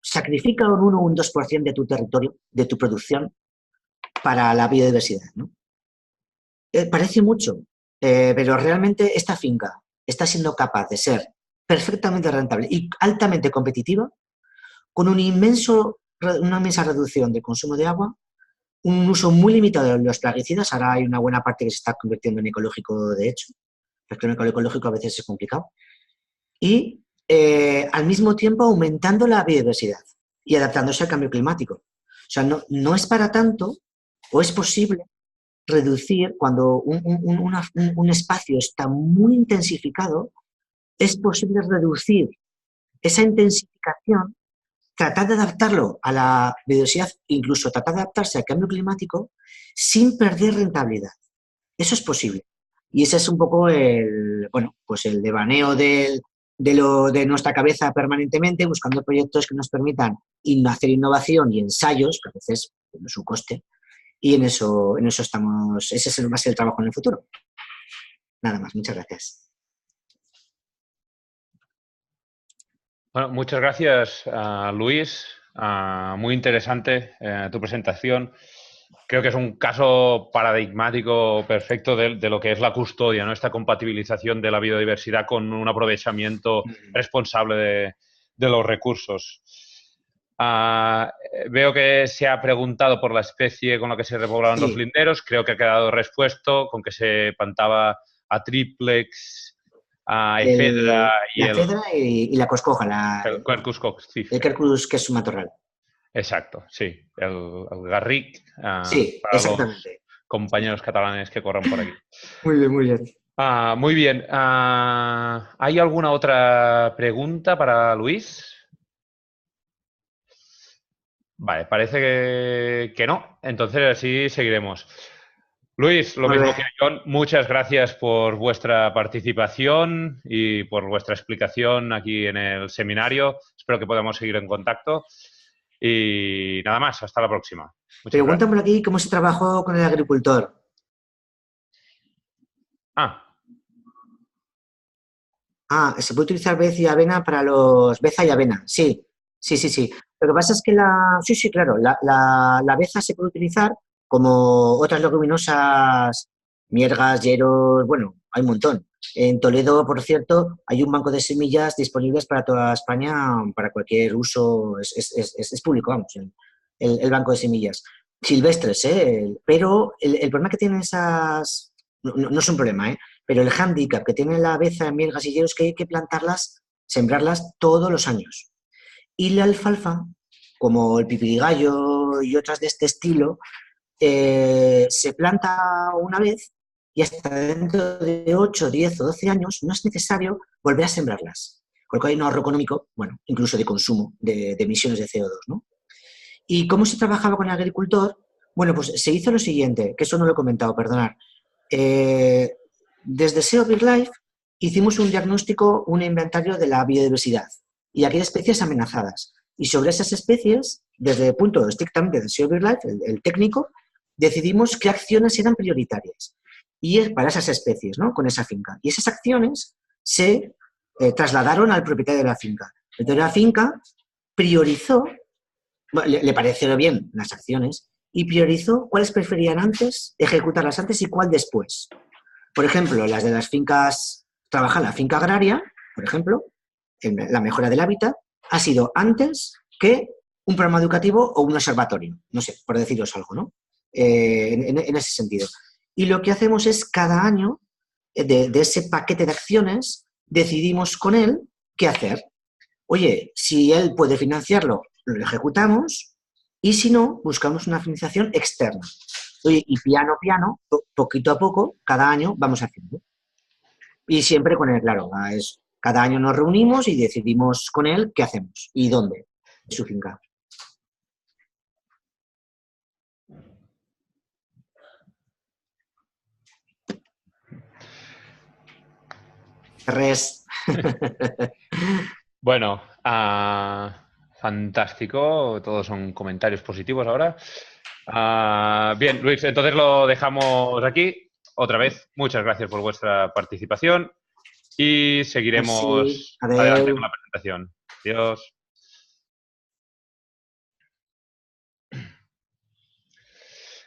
sacrifica un 1 o un 2% de tu territorio, de tu producción, para la biodiversidad, ¿no? Parece mucho, pero realmente esta finca está siendo capaz de ser perfectamente rentable y altamente competitiva, con una inmensa reducción del consumo de agua, un uso muy limitado de los plaguicidas. Ahora hay una buena parte que se está convirtiendo en ecológico, de hecho. El ecológico a veces es complicado. Y al mismo tiempo aumentando la biodiversidad y adaptándose al cambio climático. O sea, no es para tanto, o es posible reducir cuando un espacio está muy intensificado, es posible reducir esa intensificación tratar de adaptarlo a la biodiversidad, incluso tratar de adaptarse al cambio climático sin perder rentabilidad. Eso es posible. Y ese es un poco el, bueno, pues el devaneo de nuestra cabeza permanentemente, buscando proyectos que nos permitan hacer innovación y ensayos, que a veces tiene su coste, y en eso estamos, ese va a ser el trabajo en el futuro. Nada más, muchas gracias. Bueno, muchas gracias, Luis. Muy interesante tu presentación. Creo que es un caso paradigmático perfecto de lo que es la custodia, ¿no? Esta compatibilización de la biodiversidad con un aprovechamiento responsable de los recursos. Veo que se ha preguntado por la especie con la que se repoblaban los linderos. Creo que ha quedado respuesto con que se plantaba a triplex, a efedra y la coscoja, el Quercus coccifer. El Quercus, que es un matorral. Exacto, sí. El garric sí, para exactamente. los compañeros catalanes que corren por aquí. Muy bien, muy bien. Muy bien. ¿Hay alguna otra pregunta para Luis? Vale, parece que no. Entonces así seguiremos. Luis, lo mismo que John, muchas gracias por vuestra participación y por vuestra explicación aquí en el seminario. Espero que podamos seguir en contacto. Y nada más, hasta la próxima. Preguntan por aquí cómo se trabajó con el agricultor. Se puede utilizar beza y avena para los... Beza y avena, sí. Lo que pasa es que Sí, claro, la beza se puede utilizar como otras leguminosas, miergas, yeros, bueno, hay un montón. En Toledo, por cierto, hay un banco de semillas disponibles para toda España, para cualquier uso, es público, vamos, el banco de semillas. Silvestres, pero el problema que tienen esas... No es un problema, pero el hándicap que tiene la beza en mielgas y hieros es que hay que plantarlas, sembrarlas todos los años. Y la alfalfa, como el pipirigallo y otras de este estilo, se planta una vez y hasta dentro de 8, 10 o 12 años no es necesario volver a sembrarlas. Con lo que hay un ahorro económico, bueno, incluso de consumo de emisiones de CO2, ¿no? ¿Y cómo se trabajaba con el agricultor? Bueno, pues se hizo lo siguiente, que eso no lo he comentado, perdonar. Desde SEO BirdLife hicimos un diagnóstico, un inventario de la biodiversidad y aquellas especies amenazadas. Y sobre esas especies, desde el punto estrictamente de SEO BirdLife, el técnico, decidimos qué acciones eran prioritarias. Y es para esas especies, ¿no? Con esa finca. Y esas acciones se trasladaron al propietario de la finca. El propietario de la finca priorizó, le parecieron bien las acciones, y priorizó cuáles preferían antes, ejecutarlas antes y cuál después. Por ejemplo, las de las fincas, trabajar la finca agraria, por ejemplo, la mejora del hábitat, ha sido antes que un programa educativo o un observatorio, no sé, por deciros algo, ¿no? En ese sentido. Y lo que hacemos es cada año, de ese paquete de acciones, decidimos con él qué hacer. Oye, si él puede financiarlo, lo ejecutamos, y si no, buscamos una financiación externa. Oye, y piano, poquito a poco, cada año vamos haciendo. Y siempre con él, claro, cada año nos reunimos y decidimos con él qué hacemos y dónde, en su finca. Bueno, fantástico. Todos son comentarios positivos ahora. Bien, Luis, entonces lo dejamos aquí. Otra vez, muchas gracias por vuestra participación y seguiremos adelante con la presentación. Adiós.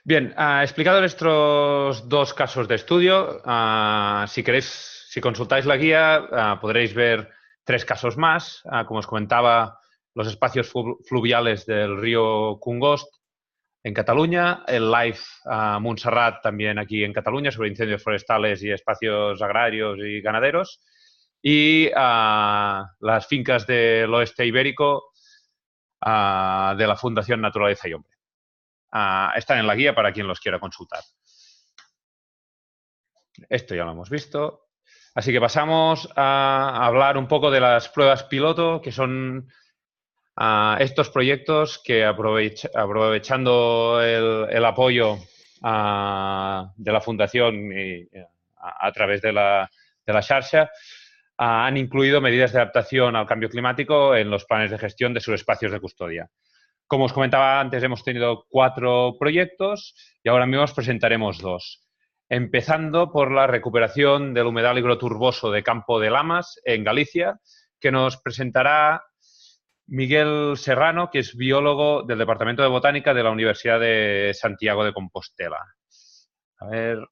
Bien, explicado estos dos casos de estudio, si queréis, si consultáis la guía, podréis ver 3 casos más. Como os comentaba, los espacios fluviales del río Congost en Cataluña, el Live Montserrat también aquí en Cataluña sobre incendios forestales y espacios agrarios y ganaderos, y las fincas del oeste ibérico de la Fundación Naturaleza y Hombre. Están en la guía para quien los quiera consultar. Esto ya lo hemos visto. Así que pasamos a hablar un poco de las pruebas piloto, que son Estos proyectos que aprovechando el apoyo de la Fundación y a través de la xarxa, han incluido medidas de adaptación al cambio climático en los planes de gestión de sus espacios de custodia. Como os comentaba antes, hemos tenido 4 proyectos y ahora mismo os presentaremos 2. Empezando por la recuperación del humedal higroturboso de Campo de Lamas, en Galicia, que nos presentará Miguel Serrano, que es biólogo del Departamento de Botánica de la Universidad de Santiago de Compostela. A ver.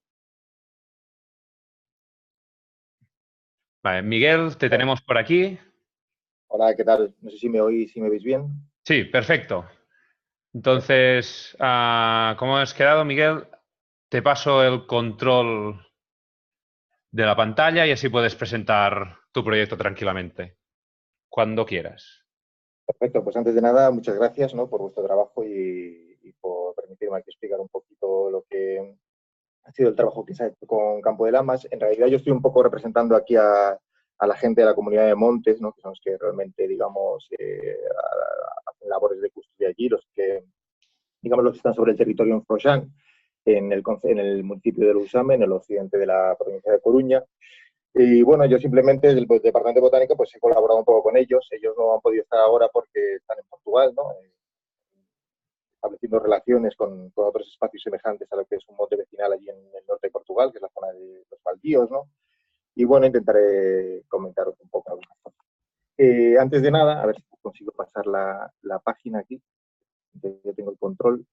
Vale, Miguel, te tenemos por aquí. Hola, ¿qué tal? No sé si me oís, si me veis bien. Sí, perfecto. Entonces, ¿cómo has quedado, Miguel? Te paso el control de la pantalla y así puedes presentar tu proyecto tranquilamente, cuando quieras. Perfecto, pues antes de nada, muchas gracias, ¿no?, por vuestro trabajo y por permitirme aquí explicar un poquito lo que ha sido el trabajo que se ha hecho con Campo de Lamas. En realidad yo estoy un poco representando aquí a la gente de la comunidad de Montes, ¿no?, que son los que realmente, digamos, hacen labores de custodia allí, los que, digamos, los que están sobre el territorio en Froxán, en el municipio de Lousame, en el occidente de la provincia de Coruña. Y bueno, yo simplemente desde el Departamento de Botánica pues he colaborado un poco con ellos. Ellos no han podido estar ahora porque están en Portugal, ¿no?, estableciendo relaciones con otros espacios semejantes a lo que es un monte vecinal allí en el norte de Portugal, que es la zona de los Baldíos, ¿no? Y bueno, intentaré comentaros un poco algunas cosas. Antes de nada, a ver si consigo pasar la página aquí. Yo tengo el control,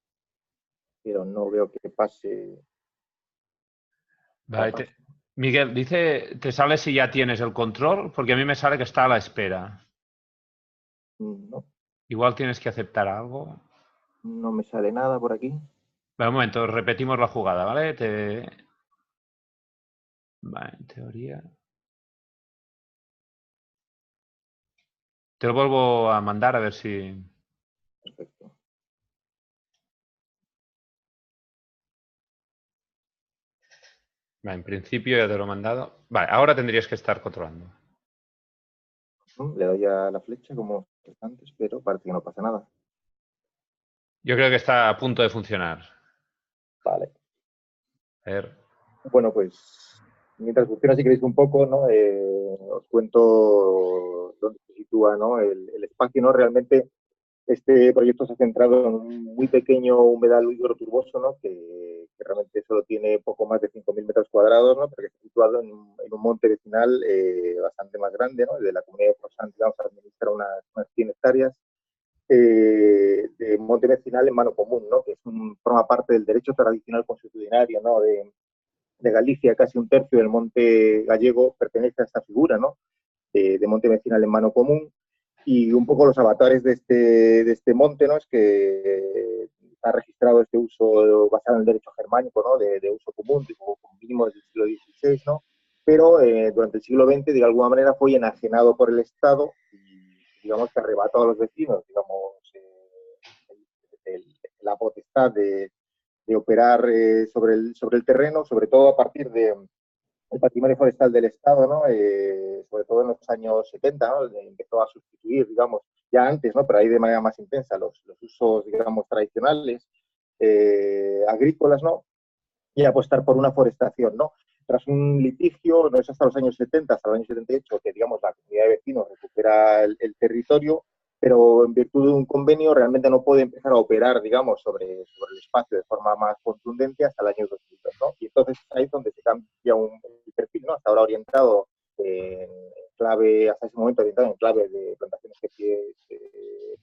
pero no veo que pase. Vale, Miguel, ¿te sale si ya tienes el control? Porque a mí me sale que está a la espera. No, Igual tienes que aceptar algo. no me sale nada por aquí. Vale, un momento, repetimos la jugada, ¿vale? Vale, en teoría. Te lo vuelvo a mandar a ver si... Perfecto. Vale, en principio ya te lo he mandado. Vale, ahora tendrías que estar controlando. Le doy a la flecha como antes, pero parece que no pasa nada. Yo creo que está a punto de funcionar. Vale. A ver. Bueno, pues mientras funciona, si queréis un poco, ¿no? Os cuento dónde se sitúa, ¿no?, el espacio, ¿no? Realmente este proyecto se ha centrado en un muy pequeño humedal higroturboso, ¿no?, que realmente solo tiene poco más de 5.000 metros cuadrados, ¿no?, pero que está situado en un monte vecinal bastante más grande, ¿no? El de la comunidad de Froxán, digamos, administra unas 100 hectáreas de monte vecinal en mano común, ¿no?, que forma parte del derecho tradicional consuetudinario, ¿no?, de Galicia. Casi un tercio del monte gallego pertenece a esta figura, ¿no?, de monte vecinal en mano común. Y un poco los avatares de este monte, ¿no?, es que ha registrado este uso basado en el derecho germánico, ¿no?, de uso común, como mínimo desde el siglo XVI, ¿no?, pero durante el siglo XX, de alguna manera, fue enajenado por el Estado y, digamos, que arrebató a los vecinos, digamos, la potestad de operar sobre el terreno, sobre todo a partir del patrimonio forestal del Estado, ¿no? Sobre todo en los años 70, ¿no?, empezó a sustituir, digamos, ya antes, ¿no?, pero ahí de manera más intensa, los usos, digamos, tradicionales, agrícolas, ¿no?, y apostar por una forestación, ¿no? Tras un litigio, no es hasta los años 70, hasta el año 78, que, digamos, la comunidad de vecinos recupera el territorio, pero en virtud de un convenio realmente no puede empezar a operar, digamos, sobre el espacio de forma más contundente hasta el año 2002, ¿no? Y entonces ahí es donde se cambia el perfil, ¿no?, hasta ahora orientado en clave, hasta ese momento orientado en clave de plantaciones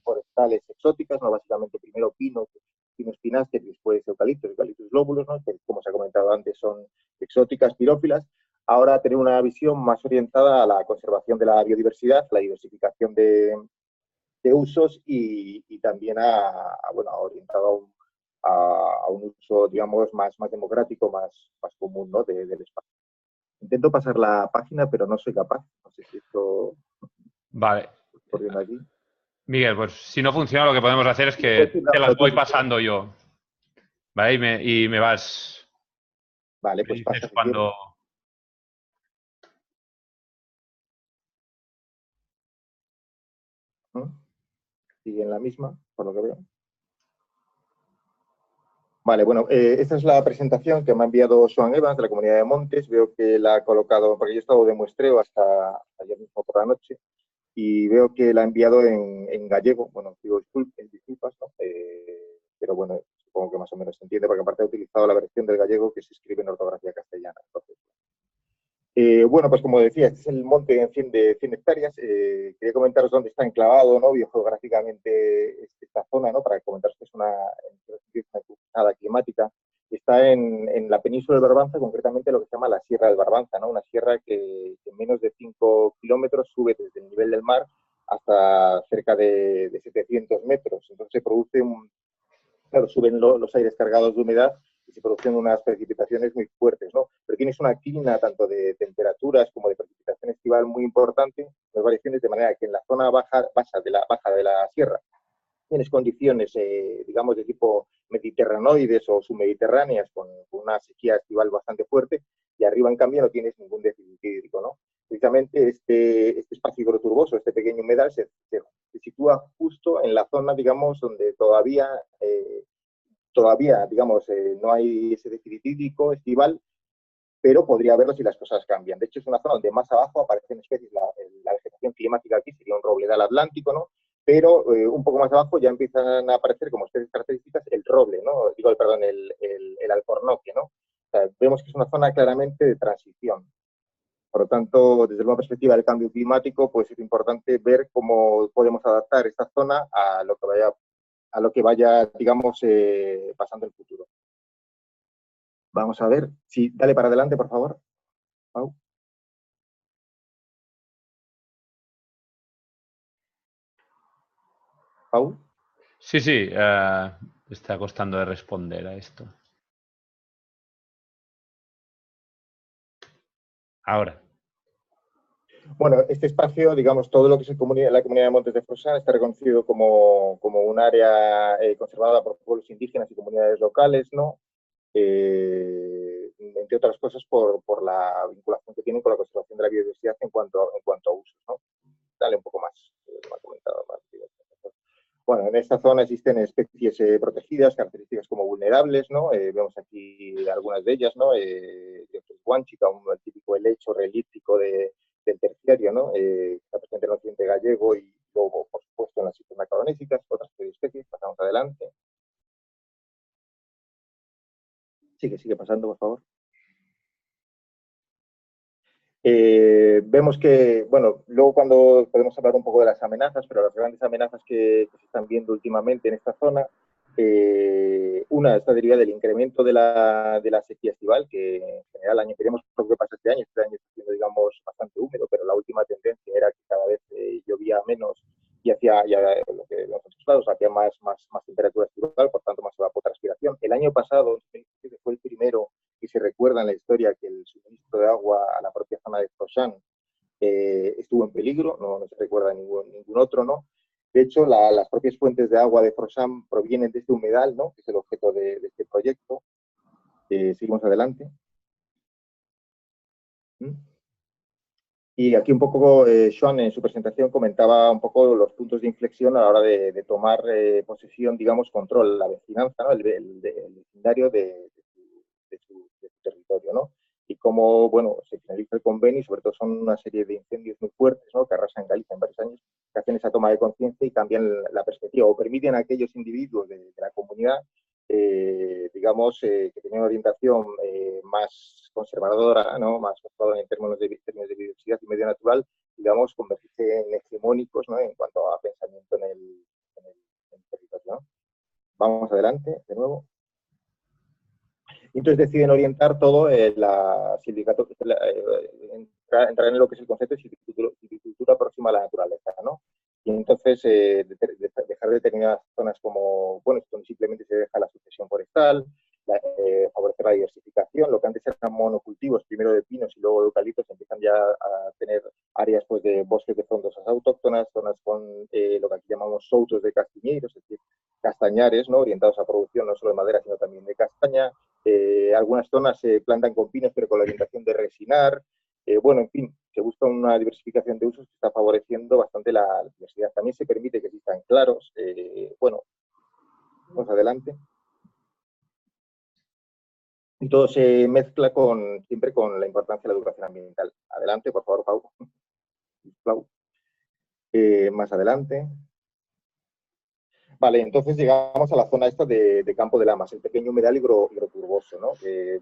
forestales exóticas, ¿no?, básicamente primero pinos pinastres, después eucaliptus globulus, ¿no?, que, como se ha comentado antes, son exóticas, pirófilas. Ahora tener una visión más orientada a la conservación de la biodiversidad, la diversificación de usos y también orientado a un uso, digamos, más democrático, más común, ¿no?, del espacio. Intento pasar la página, pero no soy capaz. No sé si esto... Vale. Corriendo aquí. Miguel, pues si no funciona, lo que podemos hacer es que te las voy pasando yo. ¿Vale? Y me vas... Vale, Me pues dices pasa si quieres. cuando... sigue en la misma, por lo que veo. Vale, bueno, esta es la presentación que me ha enviado Joan Evans de la Comunidad de Montes. Veo que la ha colocado, porque yo he estado de muestreo hasta ayer mismo por la noche, y veo que la ha enviado en gallego. Bueno, digo disculpas, ¿no? Pero bueno, supongo que más o menos se entiende, porque aparte he utilizado la versión del gallego que se escribe en ortografía castellana. Entonces, bueno, pues como decía, este es el monte de 100 hectáreas. Quería comentaros dónde está enclavado, ¿no? Biogeográficamente esta zona, ¿no? Para comentaros que es una encrucijada climática. Está en la península del Barbanza, concretamente lo que se llama la Sierra del Barbanza, ¿no? Una sierra que en menos de 5 kilómetros sube desde el nivel del mar hasta cerca de 700 metros. Entonces se produce claro, suben los aires cargados de humedad y se producen unas precipitaciones muy fuertes, ¿no? Pero tienes una clima tanto de temperaturas como de precipitación estival muy importante, las variaciones, de manera que en la zona baja de la sierra tienes condiciones, digamos, de tipo mediterranoides o submediterráneas con una sequía estival bastante fuerte, y arriba, en cambio, no tienes ningún déficit hídrico, ¿no? Precisamente este espacio higroturboso, este pequeño humedal, se sitúa justo en la zona, digamos, donde todavía digamos, no hay ese déficit hídrico estival, pero podría haberlo si las cosas cambian. De hecho, es una zona donde más abajo aparecen especies, la vegetación climática aquí sería un robledal atlántico, ¿no? Pero un poco más abajo ya empiezan a aparecer como especies características el roble, ¿no? Perdón, el alcornoque, ¿no? O sea, vemos que es una zona claramente de transición. Por lo tanto, desde una perspectiva del cambio climático, pues es importante ver cómo podemos adaptar esta zona a lo que vaya, digamos, pasando en el futuro. Vamos a ver. Sí, dale para adelante, por favor, Pau. Pau. Sí, está costando de responder a esto. Ahora. Bueno, este espacio, digamos, todo lo que es la comunidad de Montes de Frosan está reconocido como un área conservada por pueblos indígenas y comunidades locales, ¿no? Entre otras cosas por la vinculación que tienen con la conservación de la biodiversidad en cuanto a usos, ¿no? Dale un poco más, me ha comentado más. Bueno, en esta zona existen especies protegidas, características como vulnerables, ¿no? Vemos aquí algunas de ellas, ¿no? Guanchica, el típico helecho relíptico del terciario, ¿no? Está presente en el occidente gallego y luego, por supuesto, en las islas macaronésicas, otras especies. Pasamos adelante. Sigue pasando, por favor. Vemos que, bueno, luego cuando podemos hablar un poco de las amenazas, pero las grandes amenazas que se están viendo últimamente en esta zona, una está derivada del incremento de la sequía estival, que en general veremos lo que pasa este año está siendo, digamos, bastante húmedo, pero la última tendencia era que cada vez llovía menos y hacía, ya lo que vemos en estos lados, hacía más temperatura estival, por tanto más evapotranspiración. El año pasado fue el primero que se recuerda en la historia que el suministro de agua a la propia zona de Frosan estuvo en peligro, no se recuerda ningún otro, ¿no? De hecho, las propias fuentes de agua de Frosan provienen de este humedal, ¿no? Que es el objeto de este proyecto. Seguimos adelante. Y aquí un poco, Joan, en su presentación comentaba un poco los puntos de inflexión a la hora de tomar posesión, digamos, control, la vecinanza, ¿no? El vecindario de su territorio, ¿no? Y cómo, bueno, se finaliza el convenio y sobre todo son una serie de incendios muy fuertes, ¿no? Que arrasan Galicia en varios años, que hacen esa toma de conciencia y cambian la perspectiva o permiten a aquellos individuos de la comunidad, digamos, que tienen una orientación más conservadora, ¿no? Más conservadora en términos de biodiversidad y medio natural, digamos, convertirse en hegemónicos, ¿no? En cuanto a pensamiento en el territorio, ¿no? Vamos adelante, de nuevo. Entonces deciden orientar todo la silvicultura, entrar en lo que es el concepto de silvicultura próxima a la naturaleza, ¿no? Y entonces dejar determinadas zonas como, bueno, donde simplemente se deja la sucesión forestal, favorecer la diversificación, lo que antes eran monocultivos, primero de pinos y luego de eucaliptos, empiezan ya a tener áreas pues de bosques de frondosas autóctonas, zonas con lo que aquí llamamos soutos de castiñeiros, es decir, castañares, ¿no? Orientados a producción no solo de madera, sino también de castaña. Algunas zonas se plantan con pinos, pero con la orientación de resinar. Bueno, en fin, se busca una diversificación de usos que está favoreciendo bastante la diversidad. También se permite que existan claros. Bueno, vamos adelante. Y todo se mezcla siempre con la importancia de la educación ambiental. Adelante, por favor, Pau. Más adelante. Vale, entonces llegamos a la zona esta de Campo de Lamas, el pequeño humedal higroturboso, ¿no?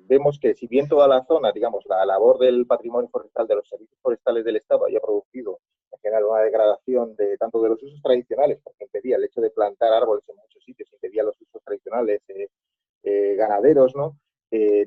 Vemos que si bien toda la zona, digamos, la labor del patrimonio forestal, de los servicios forestales del Estado, haya producido en general una degradación tanto de los usos tradicionales, porque impedía el hecho de plantar árboles en muchos sitios, impedía los usos tradicionales ganaderos, ¿no?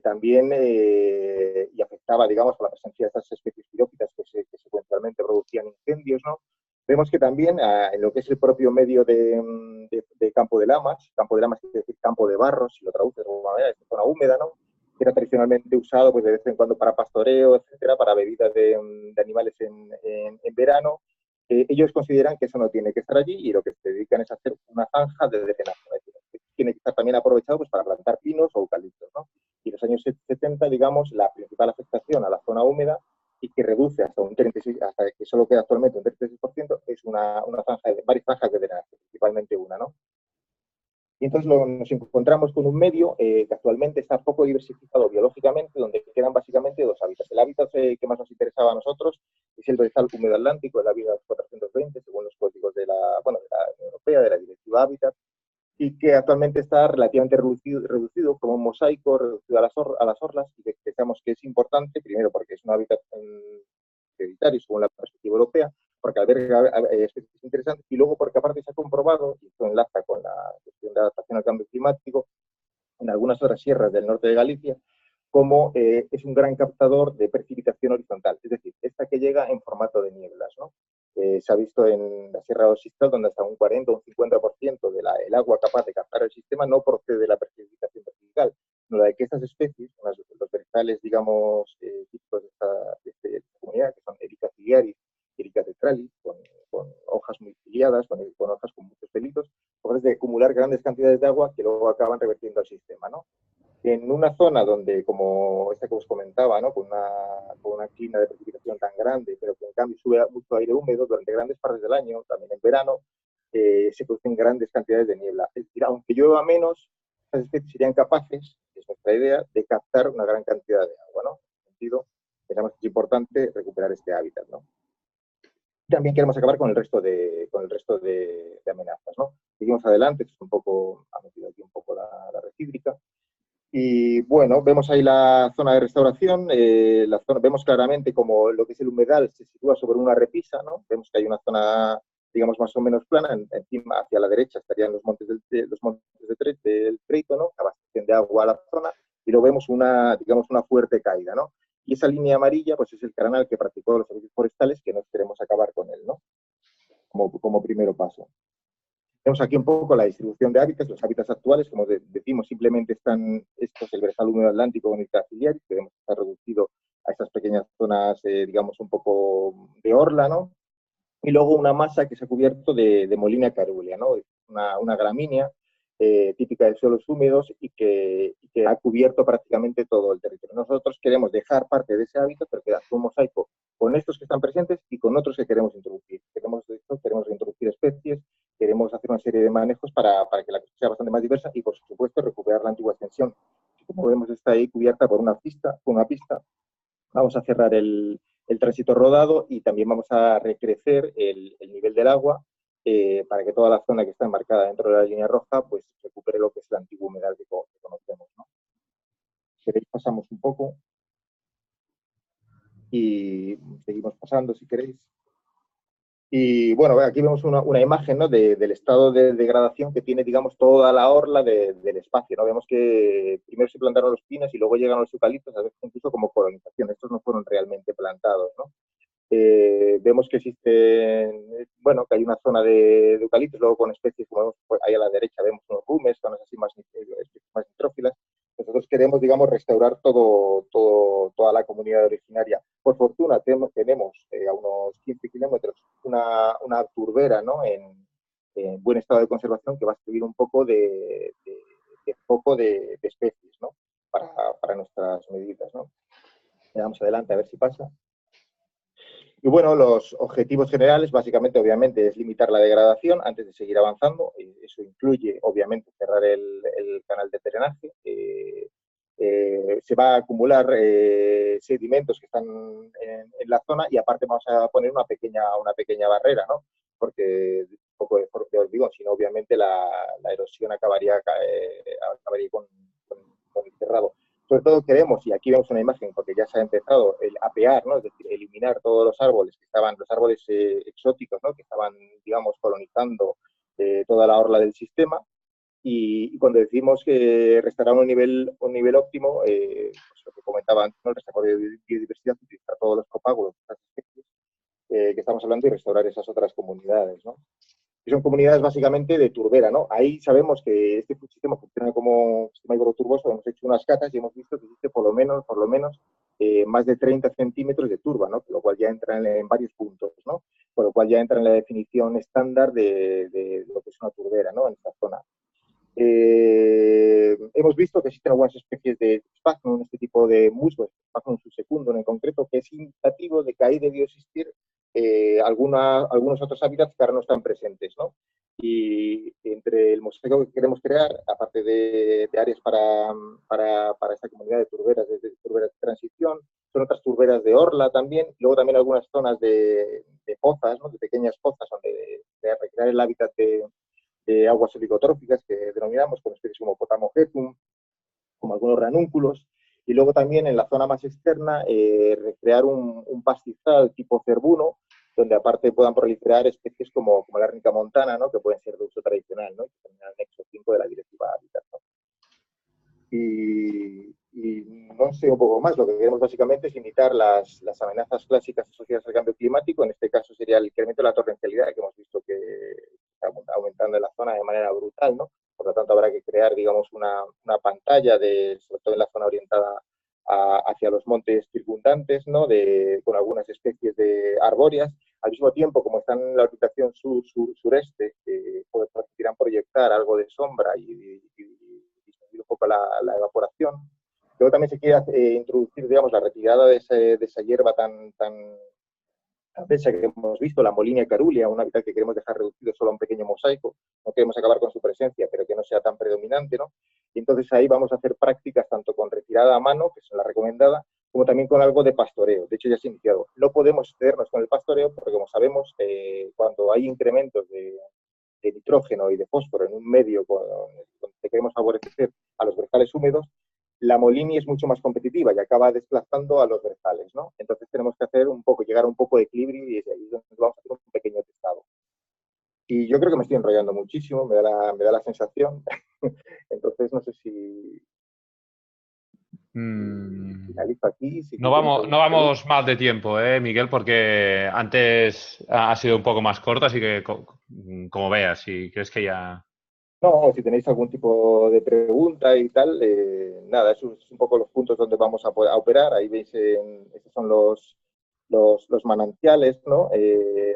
También y afectaba, digamos, a la presencia de estas especies pirófitas que secuencialmente producían incendios, ¿no? Vemos que también en lo que es el propio medio de Campo de Lamas quiere decir campo de barros, si lo traduces de alguna manera, es zona húmeda, ¿no? Que era tradicionalmente usado pues, de vez en cuando para pastoreo, etcétera, para bebidas de animales en verano. Ellos consideran que eso no tiene que estar allí y lo que se dedican es a hacer una zanja de drenaje. Es decir, tiene que estar también aprovechado pues, para plantar pinos o eucaliptos, ¿no? Y en los años 70, digamos, la principal afectación a la zona húmeda y que reduce hasta un 36%, hasta que solo queda actualmente un 36%, es una franja varias franjas de drenaje, principalmente una, ¿no? Y entonces nos encontramos con un medio que actualmente está poco diversificado biológicamente, donde quedan básicamente dos hábitats. El hábitat que más nos interesaba a nosotros es el brezal húmedo atlántico, el hábitat 420, según los códigos de la Unión Europea, de la Directiva Hábitat, y que actualmente está relativamente reducido como un mosaico, reducido a las orlas, y que pensamos que es importante, primero porque es un hábitat prioritario según la perspectiva europea, porque alberga especies interesantes, y luego porque aparte se ha comprobado, y esto enlaza con la cuestión de adaptación al cambio climático, en algunas otras sierras del norte de Galicia, como es un gran captador de precipitación horizontal, es decir, esta que llega en formato de nieblas, ¿no? Se ha visto en la Sierra de Osistral, donde hasta un 40 o un 50% del agua capaz de captar el sistema no procede de la precipitación vertical, sino de que estas especies, los vegetales, digamos, típicos de esta comunidad, que son Erica ciliaris y Erica tetralis, con hojas muy ciliadas, con hojas con muchos pelitos, pues de acumular grandes cantidades de agua que luego acaban revertiendo al sistema, ¿no? En una zona donde, como esta que os comentaba, ¿no? con una clima de precipitación tan grande, pero que en cambio sube mucho aire húmedo durante grandes partes del año, también en verano, se producen grandes cantidades de niebla. Es decir, aunque llueva menos, las especies serían capaces, es nuestra idea, de captar una gran cantidad de agua, ¿no? En ese sentido, pensamos que es importante recuperar este hábitat, ¿no? También queremos acabar con el resto de amenazas, ¿no? Seguimos adelante, esto es un poco, ha metido aquí un poco la red hídrica. Y bueno, vemos ahí la zona de restauración, vemos claramente como lo que es el humedal se sitúa sobre una repisa, ¿no? Vemos que hay una zona, digamos, más o menos plana, encima hacia la derecha estarían los montes del Treito, ¿no? Abastecen de agua a la zona, y luego vemos una fuerte caída, ¿no? Y esa línea amarilla, pues es el canal que practicó los servicios forestales, que nos queremos acabar con él, ¿no? Como primer paso. Vemos aquí un poco la distribución de hábitats. Los hábitats actuales, como decimos, simplemente están estos, el brezal húmedo atlántico con Erica ciliaris, que vemos que está reducido a estas pequeñas zonas, digamos, un poco de orla, ¿no? Y luego una masa que se ha cubierto de Molina caerulea, ¿no? Una gramínea típica de suelos húmedos y que ha cubierto prácticamente todo el territorio. Nosotros queremos dejar parte de ese hábitat, pero queda un mosaico con estos que están presentes y con otros que queremos introducir. Queremos introducir especies, queremos hacer una serie de manejos para que la cosa sea bastante más diversa y, por supuesto, recuperar la antigua extensión. Como vemos, está ahí cubierta por una pista. Vamos a cerrar el tránsito rodado y también vamos a recrecer el nivel del agua para que toda la zona que está enmarcada dentro de la línea roja pues recupere lo que es la antigua humedal que conocemos, ¿no? Si queréis pasamos un poco y seguimos pasando si queréis. Y bueno, aquí vemos una imagen, ¿no? del estado de degradación que tiene, digamos, toda la orla del espacio, ¿no? Vemos que primero se plantaron los pinos y luego llegan los eucaliptos, a veces incluso como colonización. Estos no fueron realmente plantados, ¿no? Vemos que existe, bueno, que hay una zona de eucaliptos, luego con especies, como vemos pues, ahí a la derecha vemos unos rumes, zonas así más nitrófilas. Nosotros queremos, digamos, restaurar toda la comunidad originaria. Por fortuna tenemos a unos 15 kilómetros una turbera, ¿no? en buen estado de conservación que va a servir un poco de especies, ¿no? Para nuestras medidas, ¿no? Le damos adelante a ver si pasa. Y bueno, los objetivos generales, básicamente, obviamente, es limitar la degradación antes de seguir avanzando. Eso incluye, obviamente, cerrar el canal de drenaje. Se va a acumular sedimentos que están en la zona y aparte vamos a poner una pequeña barrera, ¿no? Porque un poco de hormigón, sino obviamente la erosión acabaría con el cerrado. Sobre todo queremos, y aquí vemos una imagen porque ya se ha empezado el apear, ¿no? Es decir, eliminar todos los árboles los árboles exóticos, ¿no? Que estaban, digamos, colonizando toda la orla del sistema. Y cuando decimos que restaurar un nivel óptimo, pues lo que comentaba antes, ¿no? El restauro de biodiversidad, utilizar todos los copagos de estas especies que estamos hablando y restaurar esas otras comunidades, ¿no? Y son comunidades básicamente de turbera, ¿no? Ahí sabemos que este sistema funciona como sistema hidroturboso, hemos hecho unas catas y hemos visto que existe por lo menos más de 30 centímetros de turba, ¿no? Lo cual ya entra en varios puntos, ¿no? Por lo cual ya entra en la definición estándar de lo que es una turbera, ¿no? En esta zona. Hemos visto que existen algunas especies de Sphagnum, este tipo de musgo, Sphagnum subsecundum en concreto, que es indicativo de que ahí debió existir algunos otros hábitats que ahora no están presentes, ¿no? Y entre el mosaico que queremos crear, aparte de áreas para esta comunidad de turberas, de turberas de transición, son otras turberas de orla también, y luego también algunas zonas de pozas, ¿no? De pequeñas pozas, donde de recrear el hábitat de aguas oligotróficas que denominamos, con especies como Potamogetum, como algunos ranúnculos, y luego también en la zona más externa recrear un pastizal tipo cerbuno, donde aparte puedan proliferar especies como la árnica montana, ¿no? Que pueden ser de uso tradicional, ¿no? Que están en el anexo 5 de la Directiva Hábitat, ¿no? Y no sé un poco más, lo que queremos básicamente es limitar las amenazas clásicas asociadas al cambio climático, en este caso sería el incremento de la torrencialidad, que hemos visto que está aumentando en la zona de manera brutal, ¿no? Por lo tanto, habrá que crear, digamos, una pantalla, sobre todo en la zona orientada hacia los montes circundantes, ¿no? Con algunas especies de arbóreas. Al mismo tiempo, como están en la orientación sureste, permitirán proyectar algo de sombra y un poco la evaporación. Luego también se quiere introducir, digamos, la retirada de esa hierba tan densa que hemos visto, la Molinia carulia, un hábitat que queremos dejar reducido solo a un pequeño mosaico, no queremos acabar con su presencia, pero que no sea tan predominante, ¿no? Y entonces ahí vamos a hacer prácticas tanto con retirada a mano, que es la recomendada, como también con algo de pastoreo. De hecho, ya se ha iniciado. No podemos excedernos con el pastoreo porque, como sabemos, cuando hay incrementos de nitrógeno y de fósforo en un medio donde queremos favorecer a los vegetales húmedos, la Molini es mucho más competitiva y acaba desplazando a los vegetales, ¿no? Entonces tenemos que llegar a un poco de equilibrio y es ahí donde vamos a hacer un pequeño testado. Y yo creo que me estoy enrollando muchísimo, me da la sensación. Entonces no sé si finalizo aquí. No vamos mal de tiempo, Miguel, porque antes ha sido un poco más corto, así que como veas, si crees que ya... No, si tenéis algún tipo de pregunta y tal, nada, esos son un poco los puntos donde vamos a operar. Ahí veis, estos son los manantiales, ¿no?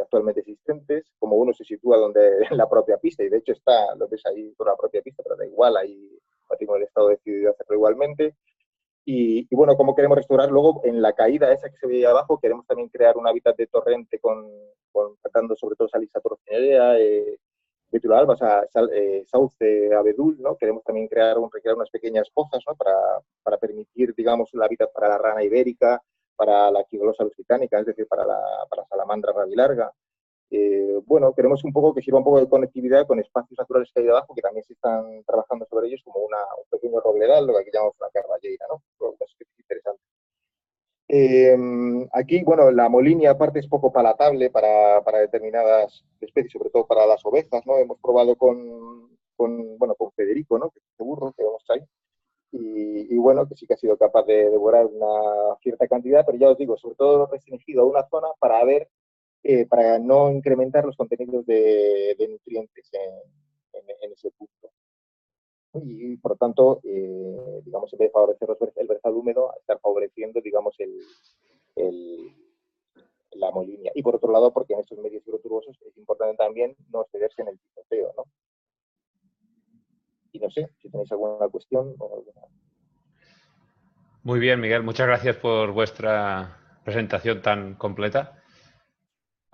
Actualmente existentes. Como uno se sitúa en la propia pista, y de hecho lo ves ahí por la propia pista, pero da igual, ahí el Estado decidido hacerlo igualmente. Y bueno, ¿cómo queremos restaurar? Luego, en la caída esa que se veía abajo, queremos también crear un hábitat de torrente tratando sobre todo Salix atrocinarea, Betula alba, Sauce abedul, ¿no? Queremos también crear unas pequeñas pozas, ¿no? Para permitir, digamos, un hábitat para la rana ibérica, para la quiglosa lusitanica, es decir, para la salamandra rabilarga. Bueno, queremos un poco que sirva un poco de conectividad con espacios naturales que hay debajo, que también se están trabajando sobre ellos, como un pequeño robledal, lo que aquí llamamos una carballeira, ¿no? Es interesante. Aquí, bueno, la molinia aparte es poco palatable para determinadas especies, sobre todo para las ovejas, ¿no? Hemos probado con Federico, ¿no? Que es este burro que vemos ahí. Y bueno, que sí que ha sido capaz de devorar una cierta cantidad, pero ya os digo, sobre todo restringido a una zona para no incrementar los contenidos de nutrientes en ese punto. Y por lo tanto, digamos, en vez de favorecer el versal húmedo, estar favoreciendo, digamos, la molinia. Y por otro lado, porque en estos medios hidroturbosos es importante también no excederse en el pisoteo, ¿no? Y no sé si tenéis alguna cuestión o alguna... Muy bien, Miguel. Muchas gracias por vuestra presentación tan completa.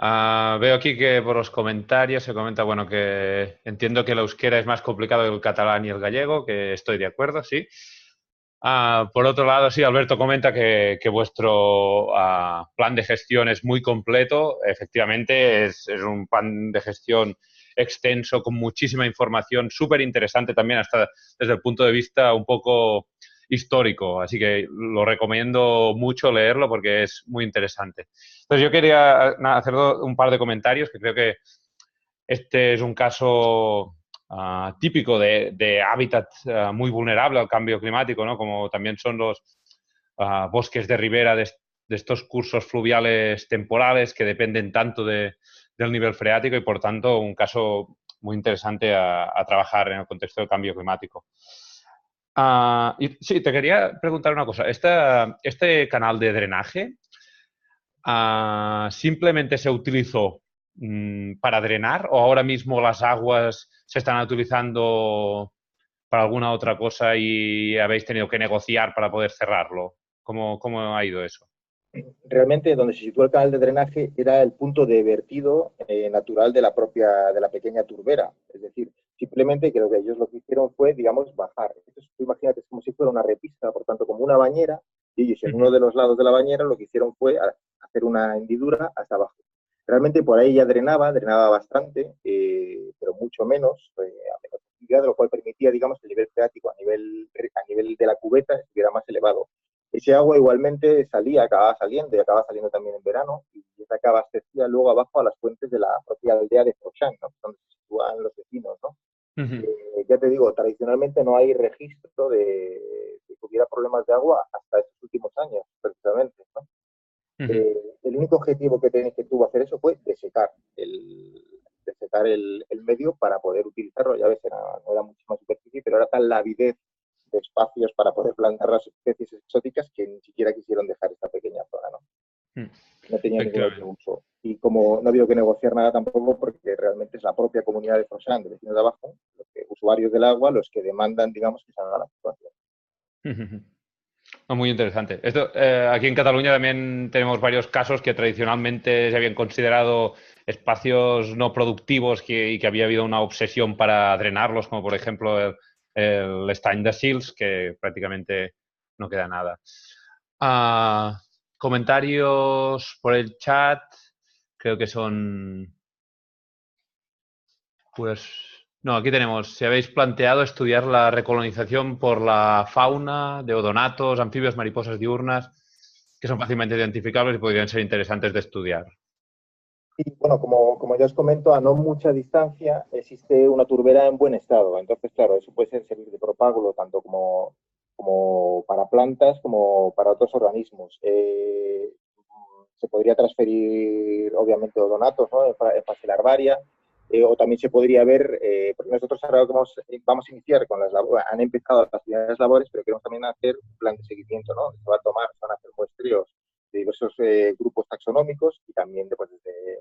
Veo aquí que por los comentarios se comenta, bueno, que entiendo que el euskera es más complicado que el catalán y el gallego, que estoy de acuerdo, sí. Por otro lado, sí, Alberto comenta que vuestro plan de gestión es muy completo. Efectivamente, es un plan de gestión extenso, con muchísima información, súper interesante también hasta desde el punto de vista un poco histórico. Así que lo recomiendo mucho leerlo porque es muy interesante. Entonces yo quería hacer un par de comentarios, que creo que este es un caso típico de hábitat muy vulnerable al cambio climático, ¿no? Como también son los bosques de ribera de estos cursos fluviales temporales que dependen tanto del nivel freático y, por tanto, un caso muy interesante a trabajar en el contexto del cambio climático. Y sí, te quería preguntar una cosa. ¿Este canal de drenaje simplemente se utilizó para drenar o ahora mismo las aguas se están utilizando para alguna otra cosa y habéis tenido que negociar para poder cerrarlo? ¿Cómo ha ido eso? Realmente donde se sitúa el canal de drenaje era el punto de vertido natural de la pequeña turbera. Es decir, simplemente creo que ellos lo que hicieron fue, digamos, bajar. Entonces, tú imagínate, es como si fuera una repista, por tanto, como una bañera, y ellos en uno de los lados de la bañera lo que hicieron fue hacer una hendidura hasta abajo. Realmente por ahí ya drenaba bastante, pero mucho menos, a menor profundidad, lo cual permitía, digamos, que el nivel freático a nivel de la cubeta estuviera más elevado. Ese agua igualmente acababa saliendo también en verano, y esa que abastecía luego abajo a las fuentes de la propia aldea de Foshan, ¿no? Donde se sitúan los vecinos, ¿no? Ya te digo, tradicionalmente no hay registro de que hubiera problemas de agua hasta estos últimos años, precisamente, ¿no? El único objetivo que tuvo hacer eso fue desecar el medio para poder utilizarlo. Ya ves, no era muchísima superficie, pero era tal la avidez de espacios para poder plantar las especies exóticas que ni siquiera quisieron dejar esta pequeña zona, ¿no? No tenía ningún otro uso. Y como no ha habido que negociar nada tampoco, porque realmente es la propia comunidad de Foshan, de vecinos de abajo, usuarios del agua, los que demandan, digamos, que se haga la situación. Muy interesante. Aquí en Cataluña también tenemos varios casos que tradicionalmente se habían considerado espacios no productivos y que había habido una obsesión para drenarlos, como por ejemplo el Estany de Sils, que prácticamente no queda nada. Comentarios por el chat, creo que son... Pues... No, aquí tenemos, si habéis planteado estudiar la recolonización por la fauna de odonatos, anfibios, mariposas diurnas, que son fácilmente identificables y podrían ser interesantes de estudiar. Y bueno, como ya os comento, a no mucha distancia existe una turbera en buen estado. Entonces, claro, eso puede servir de propágulo tanto como para plantas como para otros organismos. Se podría transferir, obviamente, odonatos, ¿no? en fase larvaria, o también se podría ver, porque nosotros ahora vamos a iniciar con las labores, han empezado las primeras labores, pero queremos también hacer un plan de seguimiento, ¿no? Se van a hacer muestreos de diversos grupos taxonómicos y también de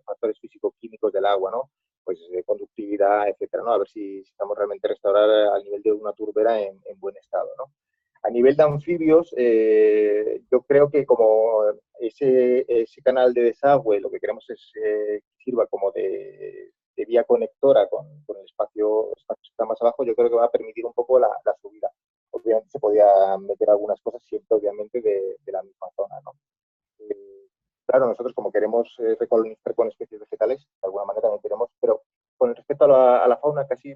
factores físico-químicos del agua, ¿no? Pues conductividad, etcétera, ¿no? A ver si estamos realmente restaurar al nivel de una turbera en buen estado, ¿no? A nivel de anfibios, yo creo que como ese canal de desagüe lo que queremos es que sirva como de vía conectora con el espacio que está más abajo, yo creo que va a permitir un poco la subida. Obviamente se podía meter algunas cosas siempre, obviamente, de la misma zona, ¿no? Claro, nosotros como queremos recolonizar con especies vegetales, de alguna manera también queremos, pero con respecto a la fauna casi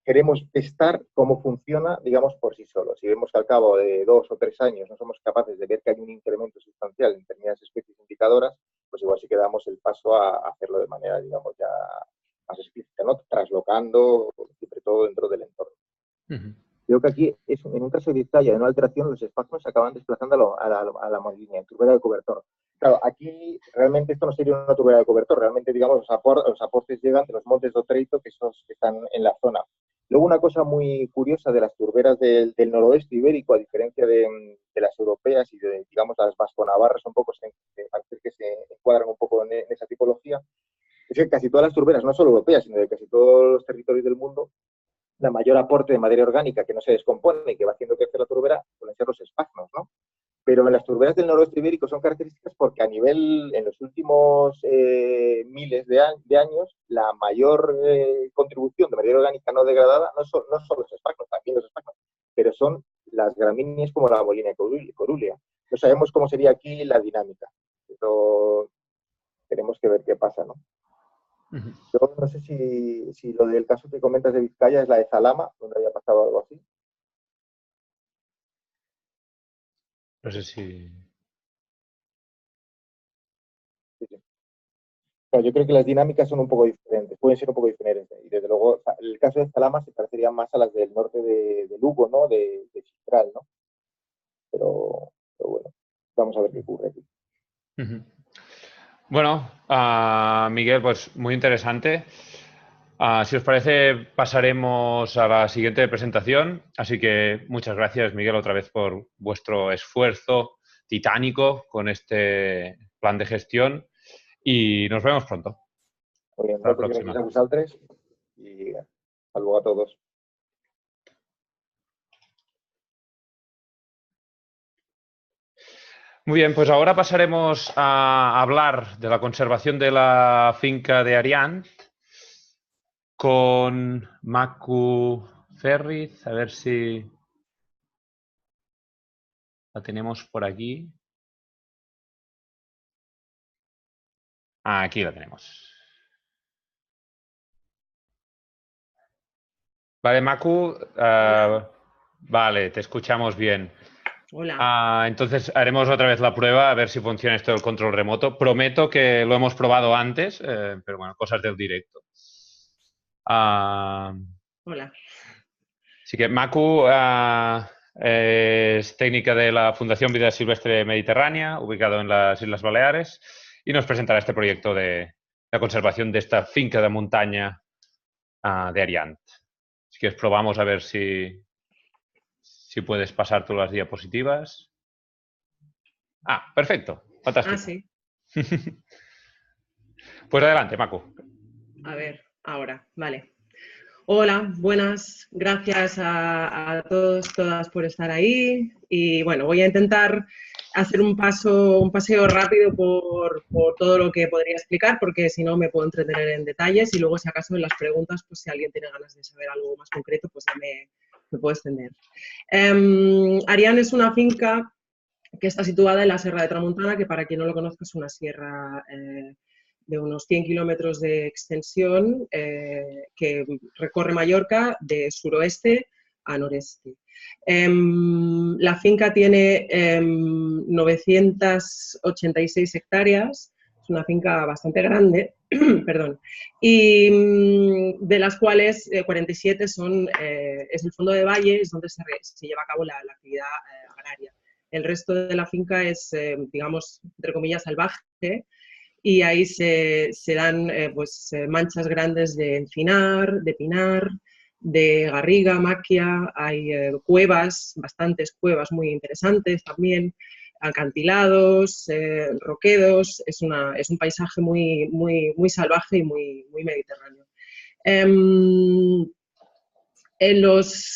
queremos testar cómo funciona, digamos, por sí solo. Si vemos que al cabo de 2 o 3 años no somos capaces de ver que hay un incremento sustancial en determinadas especies indicadoras, pues igual sí que damos el paso a hacerlo de manera, digamos, ya más explícita, ¿no? Traslocando siempre todo dentro del entorno. Creo que aquí, en un caso de dizaya, de una alteración, los espasmos se acaban desplazando a la línea, en turbera de cobertor. Claro, aquí realmente esto no sería una turbera de cobertor, realmente, digamos, los aportes llegan de los montes de Otreito, que están en la zona. Luego, una cosa muy curiosa de las turberas del noroeste ibérico, a diferencia de las europeas y de, digamos, las vasco-navarras, un poco parece que se encuadran un poco en esa tipología, es que casi todas las turberas, no solo europeas, sino de casi todos los territorios del mundo, la mayor aporte de materia orgánica que no se descompone y que va haciendo crecer la turbera suelen ser los espasmos, ¿no? Pero en las turberas del noroeste ibérico son características porque en los últimos miles de años, la mayor contribución de materia orgánica no degradada no son los espagnos, también los espagnos, pero son las gramíneas como la Molina corúlea. No sabemos cómo sería aquí la dinámica, pero tenemos que ver qué pasa, ¿no? Yo no sé si lo del caso que comentas de Vizcaya es la de Zalama, donde había pasado algo así. No sé si... Sí, sí. Claro, yo creo que las dinámicas son un poco diferentes, pueden ser un poco diferentes. Y desde luego, el caso de Zalama se parecería más a las del norte de Lugo, ¿no? De Chitral, ¿no? Pero bueno, vamos a ver qué ocurre aquí. Bueno, Miguel, pues muy interesante. Si os parece, pasaremos a la siguiente presentación. Así que muchas gracias, Miguel, otra vez por vuestro esfuerzo titánico con este plan de gestión y nos vemos pronto. Muy bien, Hasta la próxima. gràcies a vosaltres y hasta luego a todos. Muy bien, pues ahora pasaremos a hablar de la conservación de la finca de Ariant con Macu Ferriz, a ver si la tenemos por aquí. Aquí la tenemos. Vale, Macu, vale, te escuchamos bien. Hola. Entonces haremos otra vez la prueba a ver si funciona esto del control remoto. Prometo que lo hemos probado antes, pero bueno, cosas del directo. Hola. Así que Macu es técnica de la Fundación Vida Silvestre Mediterránea, ubicado en las Islas Baleares, y nos presentará este proyecto de la conservación de esta finca de montaña de Ariant. Así que probamos a ver si puedes pasar tú las diapositivas. Perfecto. Fantástico. Sí. Pues adelante, Macu. A ver, ahora, vale. Hola, buenas. Gracias a todos, todas por estar ahí. Y bueno, voy a intentar hacer un paseo rápido por todo lo que podría explicar, porque si no me puedo entretener en detalles y luego si acaso en las preguntas, pues si alguien tiene ganas de saber algo más concreto, pues ya me puedo extender. Ariant es una finca que está situada en la Sierra de Tramuntana, que para quien no lo conozca es una sierra de unos 100 kilómetros de extensión que recorre Mallorca de suroeste a noreste. La finca tiene 986 hectáreas, es una finca bastante grande, perdón, y de las cuales 47 es el fondo de valle, es donde se lleva a cabo la actividad agraria. El resto de la finca es, digamos, entre comillas, salvaje, y ahí se dan manchas grandes de encinar, de pinar, de garriga, maquia, hay cuevas, bastantes cuevas muy interesantes también, acantilados, roquedos, es un paisaje muy, muy, muy salvaje y muy, muy mediterráneo.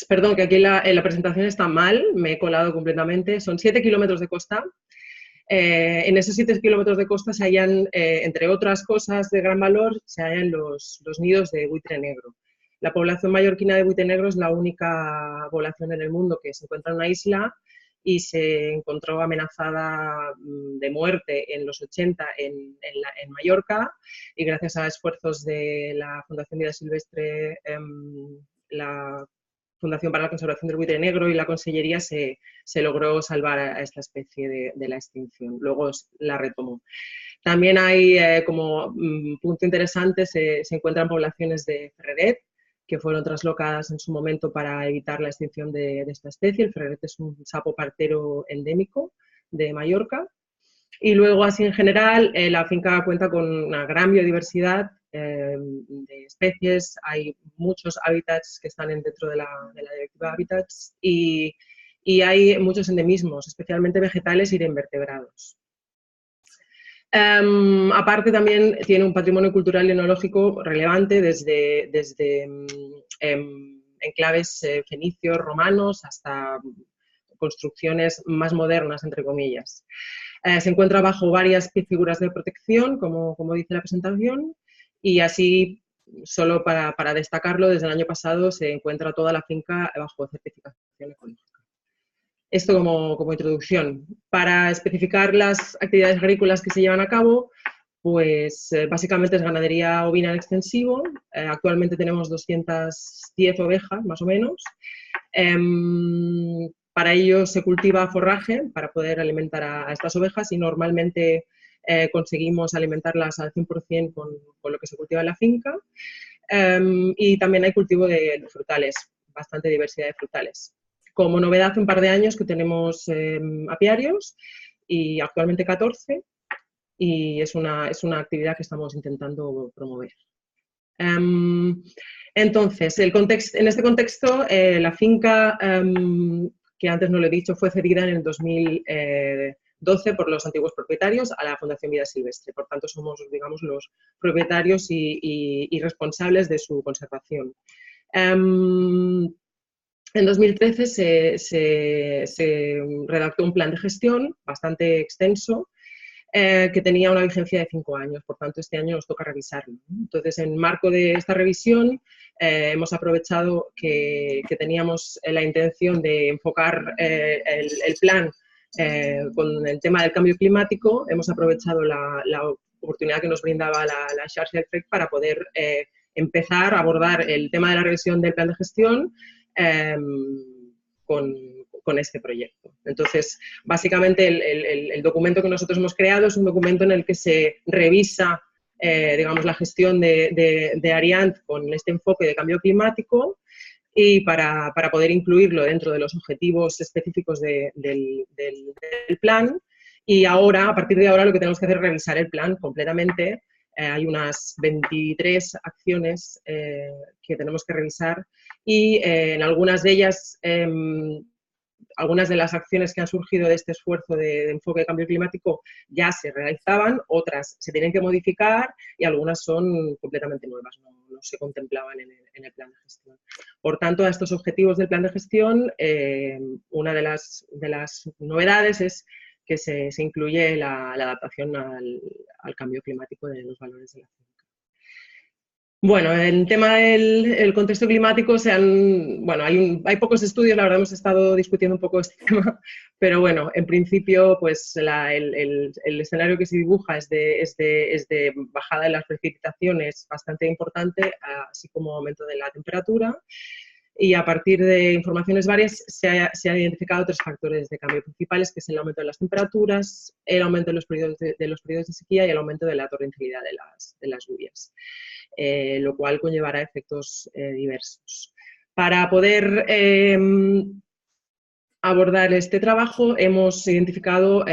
Perdón, que aquí en la presentación está mal, me he colado completamente, son 7 kilómetros de costa. En esos 7 kilómetros de costa se hallan, entre otras cosas de gran valor, se hallan los nidos de buitre negro. La población mallorquina de buitre negro es la única población en el mundo que se encuentra en una isla y se encontró amenazada de muerte en los 80 en Mallorca, y gracias a esfuerzos de la Fundación Vida Silvestre, la Fundación para la Conservación del Buitre Negro y la Consellería se logró salvar a esta especie de la extinción. Luego la retomó. También hay, como punto interesante, se encuentran poblaciones de ferreret que fueron traslocadas en su momento para evitar la extinción de esta especie. El ferreret es un sapo partero endémico de Mallorca. Y luego, así en general, la finca cuenta con una gran biodiversidad de especies, hay muchos hábitats que están dentro de la Directiva Hábitats y hay muchos endemismos, especialmente vegetales y de invertebrados. Aparte, también tiene un patrimonio cultural y etnológico relevante desde enclaves fenicios, romanos, hasta construcciones más modernas, entre comillas. Se encuentra bajo varias figuras de protección, como dice la presentación, y así, solo para destacarlo, desde el año pasado se encuentra toda la finca bajo certificación ecológica. Esto como introducción. Para especificar las actividades agrícolas que se llevan a cabo, pues básicamente es ganadería ovina en extensivo. Actualmente tenemos 210 ovejas, más o menos. Para ello se cultiva forraje para poder alimentar a estas ovejas y normalmente conseguimos alimentarlas al 100% con lo que se cultiva en la finca. Y también hay cultivo de frutales, bastante diversidad de frutales. Como novedad, hace un par de años que tenemos apiarios y actualmente 14, y es una actividad que estamos intentando promover. Entonces, en este contexto, la finca, que antes no lo he dicho, fue cedida en el 2012 por los antiguos propietarios a la Fundación Vida Silvestre. Por tanto, somos, digamos, los propietarios y responsables de su conservación. En 2013 se redactó un plan de gestión bastante extenso que tenía una vigencia de 5 años, por tanto este año nos toca revisarlo. Entonces, en marco de esta revisión hemos aprovechado que teníamos la intención de enfocar el plan con el tema del cambio climático. Hemos aprovechado la oportunidad que nos brindaba la Xarxa del FEC para poder empezar a abordar el tema de la revisión del plan de gestión con este proyecto. Entonces, básicamente el documento que nosotros hemos creado es un documento en el que se revisa, digamos, la gestión de Ariant con este enfoque de cambio climático, y para poder incluirlo dentro de los objetivos específicos del plan. Y ahora, a partir de ahora, lo que tenemos que hacer es revisar el plan completamente. Hay unas 23 acciones que tenemos que revisar, y en algunas de ellas, algunas de las acciones que han surgido de este esfuerzo de enfoque de cambio climático ya se realizaban, otras se tienen que modificar y algunas son completamente nuevas, no se contemplaban en el plan de gestión. Por tanto, a estos objetivos del plan de gestión, una de las novedades es que se incluye la adaptación al cambio climático de los valores de la finca. Bueno, en tema del contexto climático, hay pocos estudios, la verdad hemos estado discutiendo un poco este tema, pero bueno, en principio pues el escenario que se dibuja es de bajada de las precipitaciones bastante importante, así como aumento de la temperatura, y a partir de informaciones varias se han identificado 3 factores de cambio principales, que es el aumento de las temperaturas, el aumento de los periodos de sequía y el aumento de la torrencialidad de las lluvias. Lo cual conllevará efectos diversos. Para poder abordar este trabajo hemos identificado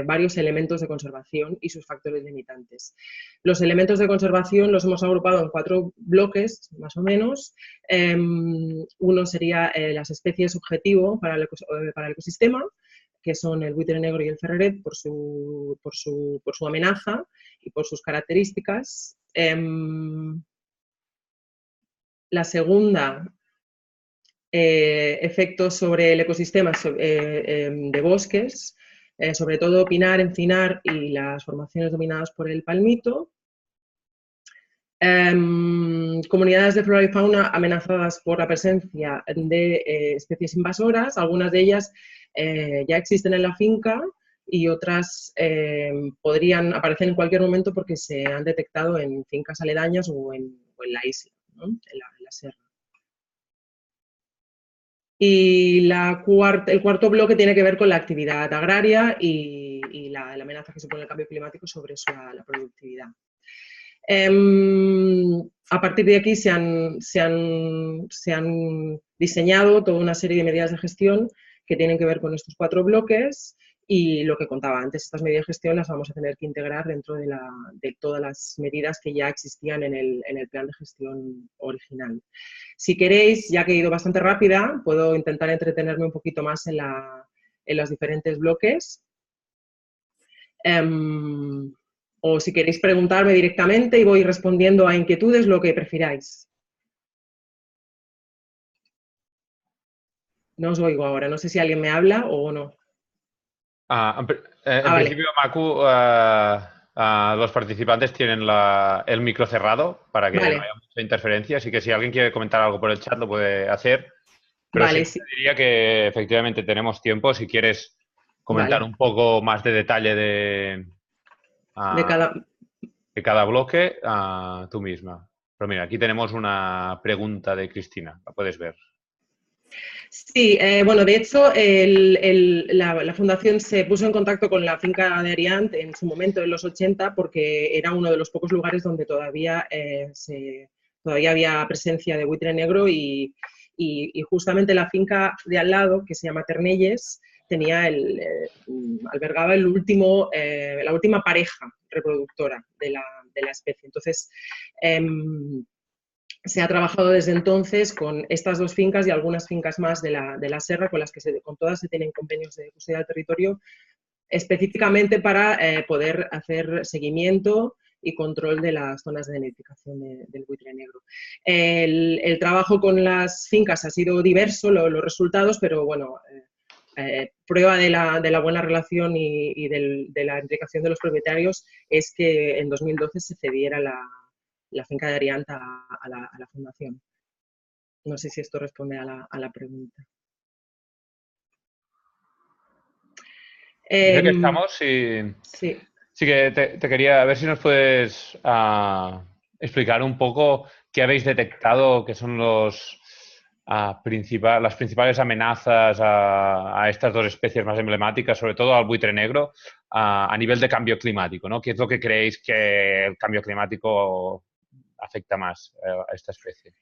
varios elementos de conservación y sus factores limitantes. Los elementos de conservación los hemos agrupado en 4 bloques, más o menos. Uno sería las especies objetivo para el ecosistema, que son el buitre negro y el ferreret por su amenaza y por sus características. La segunda, efectos sobre el ecosistema de bosques, sobre todo pinar, encinar y las formaciones dominadas por el palmito. Comunidades de flora y fauna amenazadas por la presencia de especies invasoras. Algunas de ellas ya existen en la finca y otras podrían aparecer en cualquier momento porque se han detectado en fincas aledañas o en la isla, ¿no? en la sierra. Y el cuarto bloque tiene que ver con la actividad agraria y la amenaza que supone el cambio climático sobre la productividad. A partir de aquí se han diseñado toda una serie de medidas de gestión que tienen que ver con estos 4 bloques, y lo que contaba antes, estas medidas de gestión las vamos a tener que integrar dentro de todas las medidas que ya existían en el plan de gestión original. Si queréis, ya que he ido bastante rápida, puedo intentar entretenerme un poquito más en los diferentes bloques. O si queréis preguntarme directamente y voy respondiendo a inquietudes, lo que prefiráis. No os oigo ahora, no sé si alguien me habla o no. En Vale. principio, Macu, los participantes tienen el micro cerrado para que Vale. no haya mucha interferencia, así que si alguien quiere comentar algo por el chat lo puede hacer. Pero Vale, sí te diría que efectivamente tenemos tiempo si quieres comentar vale. un poco más de detalle De de cada bloque tú misma. Pero mira, aquí tenemos una pregunta de Cristina, la puedes ver. Sí, bueno, de hecho, la fundación se puso en contacto con la finca de Ariant en su momento, en los 80, porque era uno de los pocos lugares donde todavía había presencia de buitre negro y justamente la finca de al lado, que se llama Ternelles, albergaba la última pareja reproductora de la especie. Entonces, se ha trabajado desde entonces con estas dos fincas y algunas fincas más de la Serra, con las que con todas se tienen convenios de custodia del territorio, específicamente para poder hacer seguimiento y control de las zonas de nidificación del buitre negro. El trabajo con las fincas ha sido diverso, los resultados, pero bueno, prueba de la buena relación y de la implicación de los propietarios es que en 2012 se cediera la finca de Ariant a la fundación. No sé si esto responde a la pregunta. Ya que estamos, Sí. sí que te quería ver si nos puedes explicar un poco qué habéis detectado que son las principales amenazas a estas dos especies más emblemáticas, sobre todo al buitre negro, a nivel de cambio climático, ¿no? ¿Qué es lo que creéis que el cambio climático afecta más a esta especie?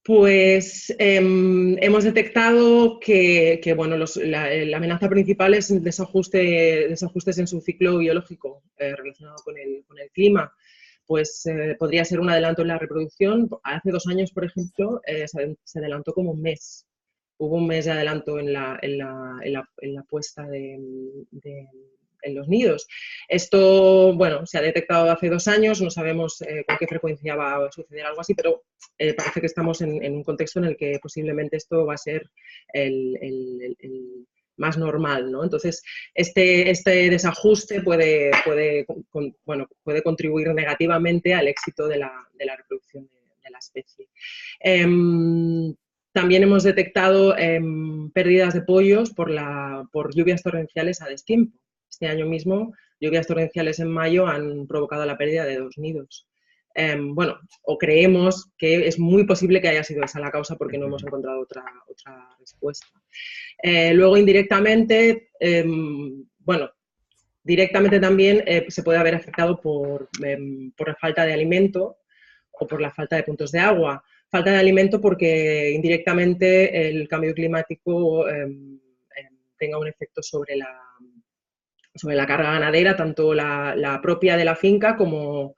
Pues hemos detectado que bueno, la amenaza principal es el desajustes en su ciclo biológico relacionado con el clima. Pues podría ser un adelanto en la reproducción. Hace 2 años, por ejemplo, se adelantó como un mes. Hubo un mes de adelanto en la puesta en los nidos. Esto, bueno, se ha detectado hace 2 años, no sabemos con qué frecuencia va a suceder algo así, pero parece que estamos en un contexto en el que posiblemente esto va a ser el más normal, ¿no? Entonces, este desajuste puede contribuir negativamente al éxito de la reproducción de la especie. También hemos detectado pérdidas de pollos por lluvias torrenciales a destiempo. Este año mismo, lluvias torrenciales en mayo han provocado la pérdida de 2 nidos. Bueno, o creemos que es muy posible que haya sido esa la causa porque no hemos encontrado otra respuesta. Luego, indirectamente, bueno, directamente también se puede haber afectado por la falta de alimento o por la falta de puntos de agua. Falta de alimento porque indirectamente el cambio climático tenga un efecto sobre la carga ganadera, tanto la propia de la finca como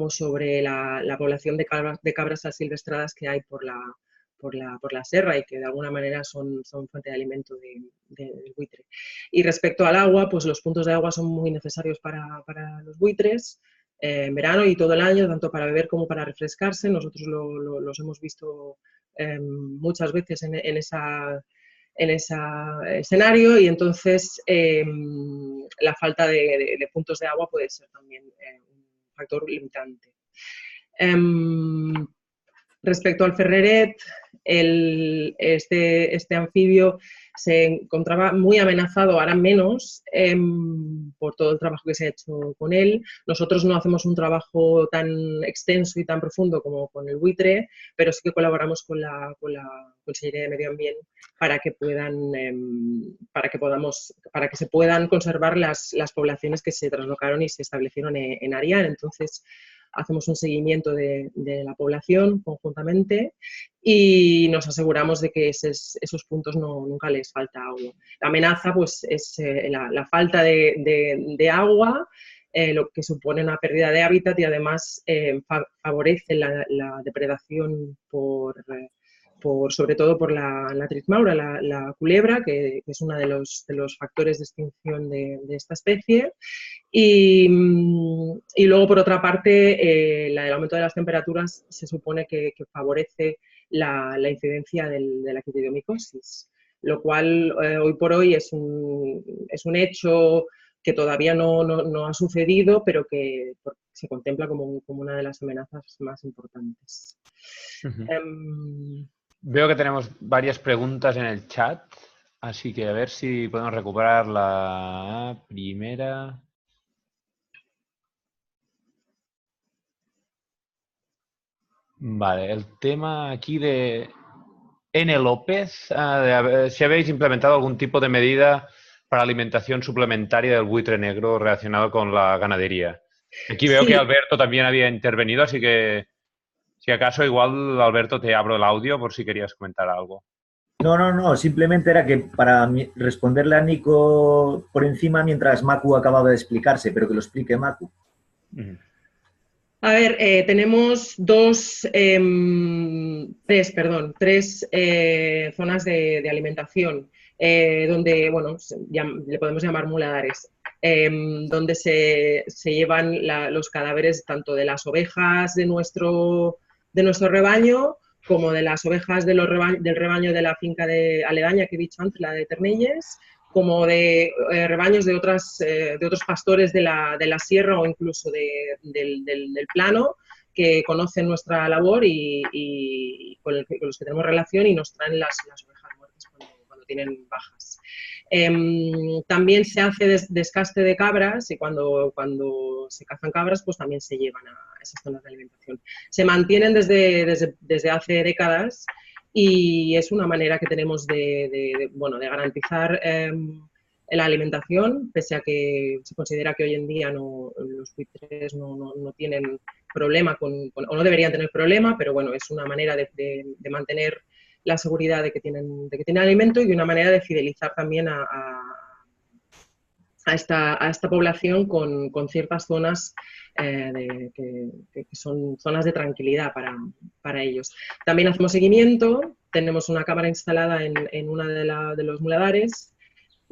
sobre la población de cabras asilvestradas que hay por la serra y que de alguna manera son fuente de alimento del buitre. Y respecto al agua, pues los puntos de agua son muy necesarios para los buitres en verano y todo el año, tanto para beber como para refrescarse. Nosotros los hemos visto muchas veces en ese escenario y entonces la falta de puntos de agua puede ser también un factor limitante. Respecto al ferreret, este anfibio se encontraba muy amenazado, ahora menos, por todo el trabajo que se ha hecho con él. Nosotros no hacemos un trabajo tan extenso y tan profundo como con el buitre, pero sí que colaboramos con la Consellería de Medio Ambiente para que se puedan conservar las poblaciones que se traslocaron y se establecieron en Arián. Entonces, hacemos un seguimiento de la población conjuntamente y nos aseguramos de que esos puntos nunca les falta agua. La amenaza pues, es la falta de agua, lo que supone una pérdida de hábitat y además favorece la depredación sobre todo por la trizmaura, la culebra, que es uno de los factores de extinción de esta especie. Y luego, por otra parte, el aumento de las temperaturas se supone que favorece la incidencia de la quitridiomicosis. lo cual hoy por hoy es un hecho que todavía no ha sucedido, pero que se contempla como una de las amenazas más importantes. Veo que tenemos varias preguntas en el chat, así que a ver si podemos recuperar la primera. Vale, el tema aquí de N. López, si habéis implementado algún tipo de medida para alimentación suplementaria del buitre negro relacionado con la ganadería. Aquí veo que Alberto también había intervenido, así que si acaso igual, Alberto, te abro el audio por si querías comentar algo. No, simplemente era que para responderle a Nico por encima mientras Maku acababa de explicarse, pero que lo explique Maku. A ver, tenemos tres zonas de alimentación, donde, bueno, le podemos llamar muladares, donde se llevan los cadáveres tanto de las ovejas de nuestro rebaño como de las ovejas del rebaño de la finca aledaña que he dicho antes, la de Ternelles, como de rebaños de otros pastores de la sierra o incluso del plano, que conocen nuestra labor y con los que tenemos relación y nos traen las ovejas muertas cuando tienen bajas. También se hace descaste de cabras y cuando se cazan cabras, pues también se llevan a esas zonas de alimentación. Se mantienen desde hace décadas y es una manera que tenemos de garantizar la alimentación, pese a que se considera que hoy en día los buitres no tienen problema o no deberían tener problema, pero bueno, es una manera de mantener la seguridad de que tienen alimento y una manera de fidelizar también a esta población con ciertas zonas que son zonas de tranquilidad para ellos. También hacemos seguimiento, tenemos una cámara instalada en una de los muladares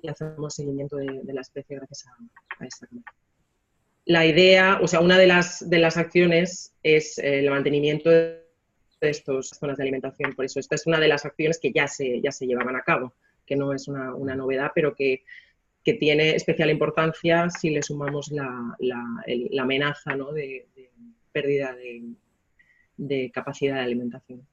y hacemos seguimiento de la especie gracias a esta cámara. La idea, o sea, una de las acciones es el mantenimiento de estas zonas de alimentación. Por eso esta es una de las acciones que ya se llevaban a cabo, que no es una novedad, pero que tiene especial importancia si le sumamos la amenaza, ¿no?, de pérdida de capacidad de alimentación.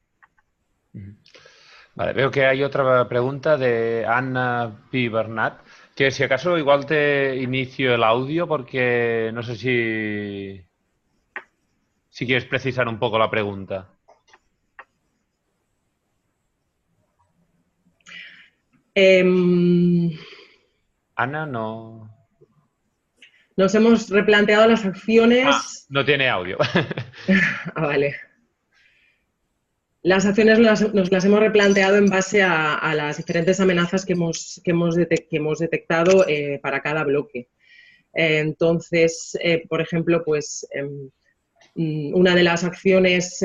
Vale, veo que hay otra pregunta de Anna P. Bernat, que si acaso igual te inicio el audio porque no sé si quieres precisar un poco la pregunta. Ana, no. Nos hemos replanteado las acciones. No tiene audio. Vale. Las acciones nos las hemos replanteado en base a las diferentes amenazas que hemos detectado para cada bloque. Entonces, por ejemplo, pues una de las acciones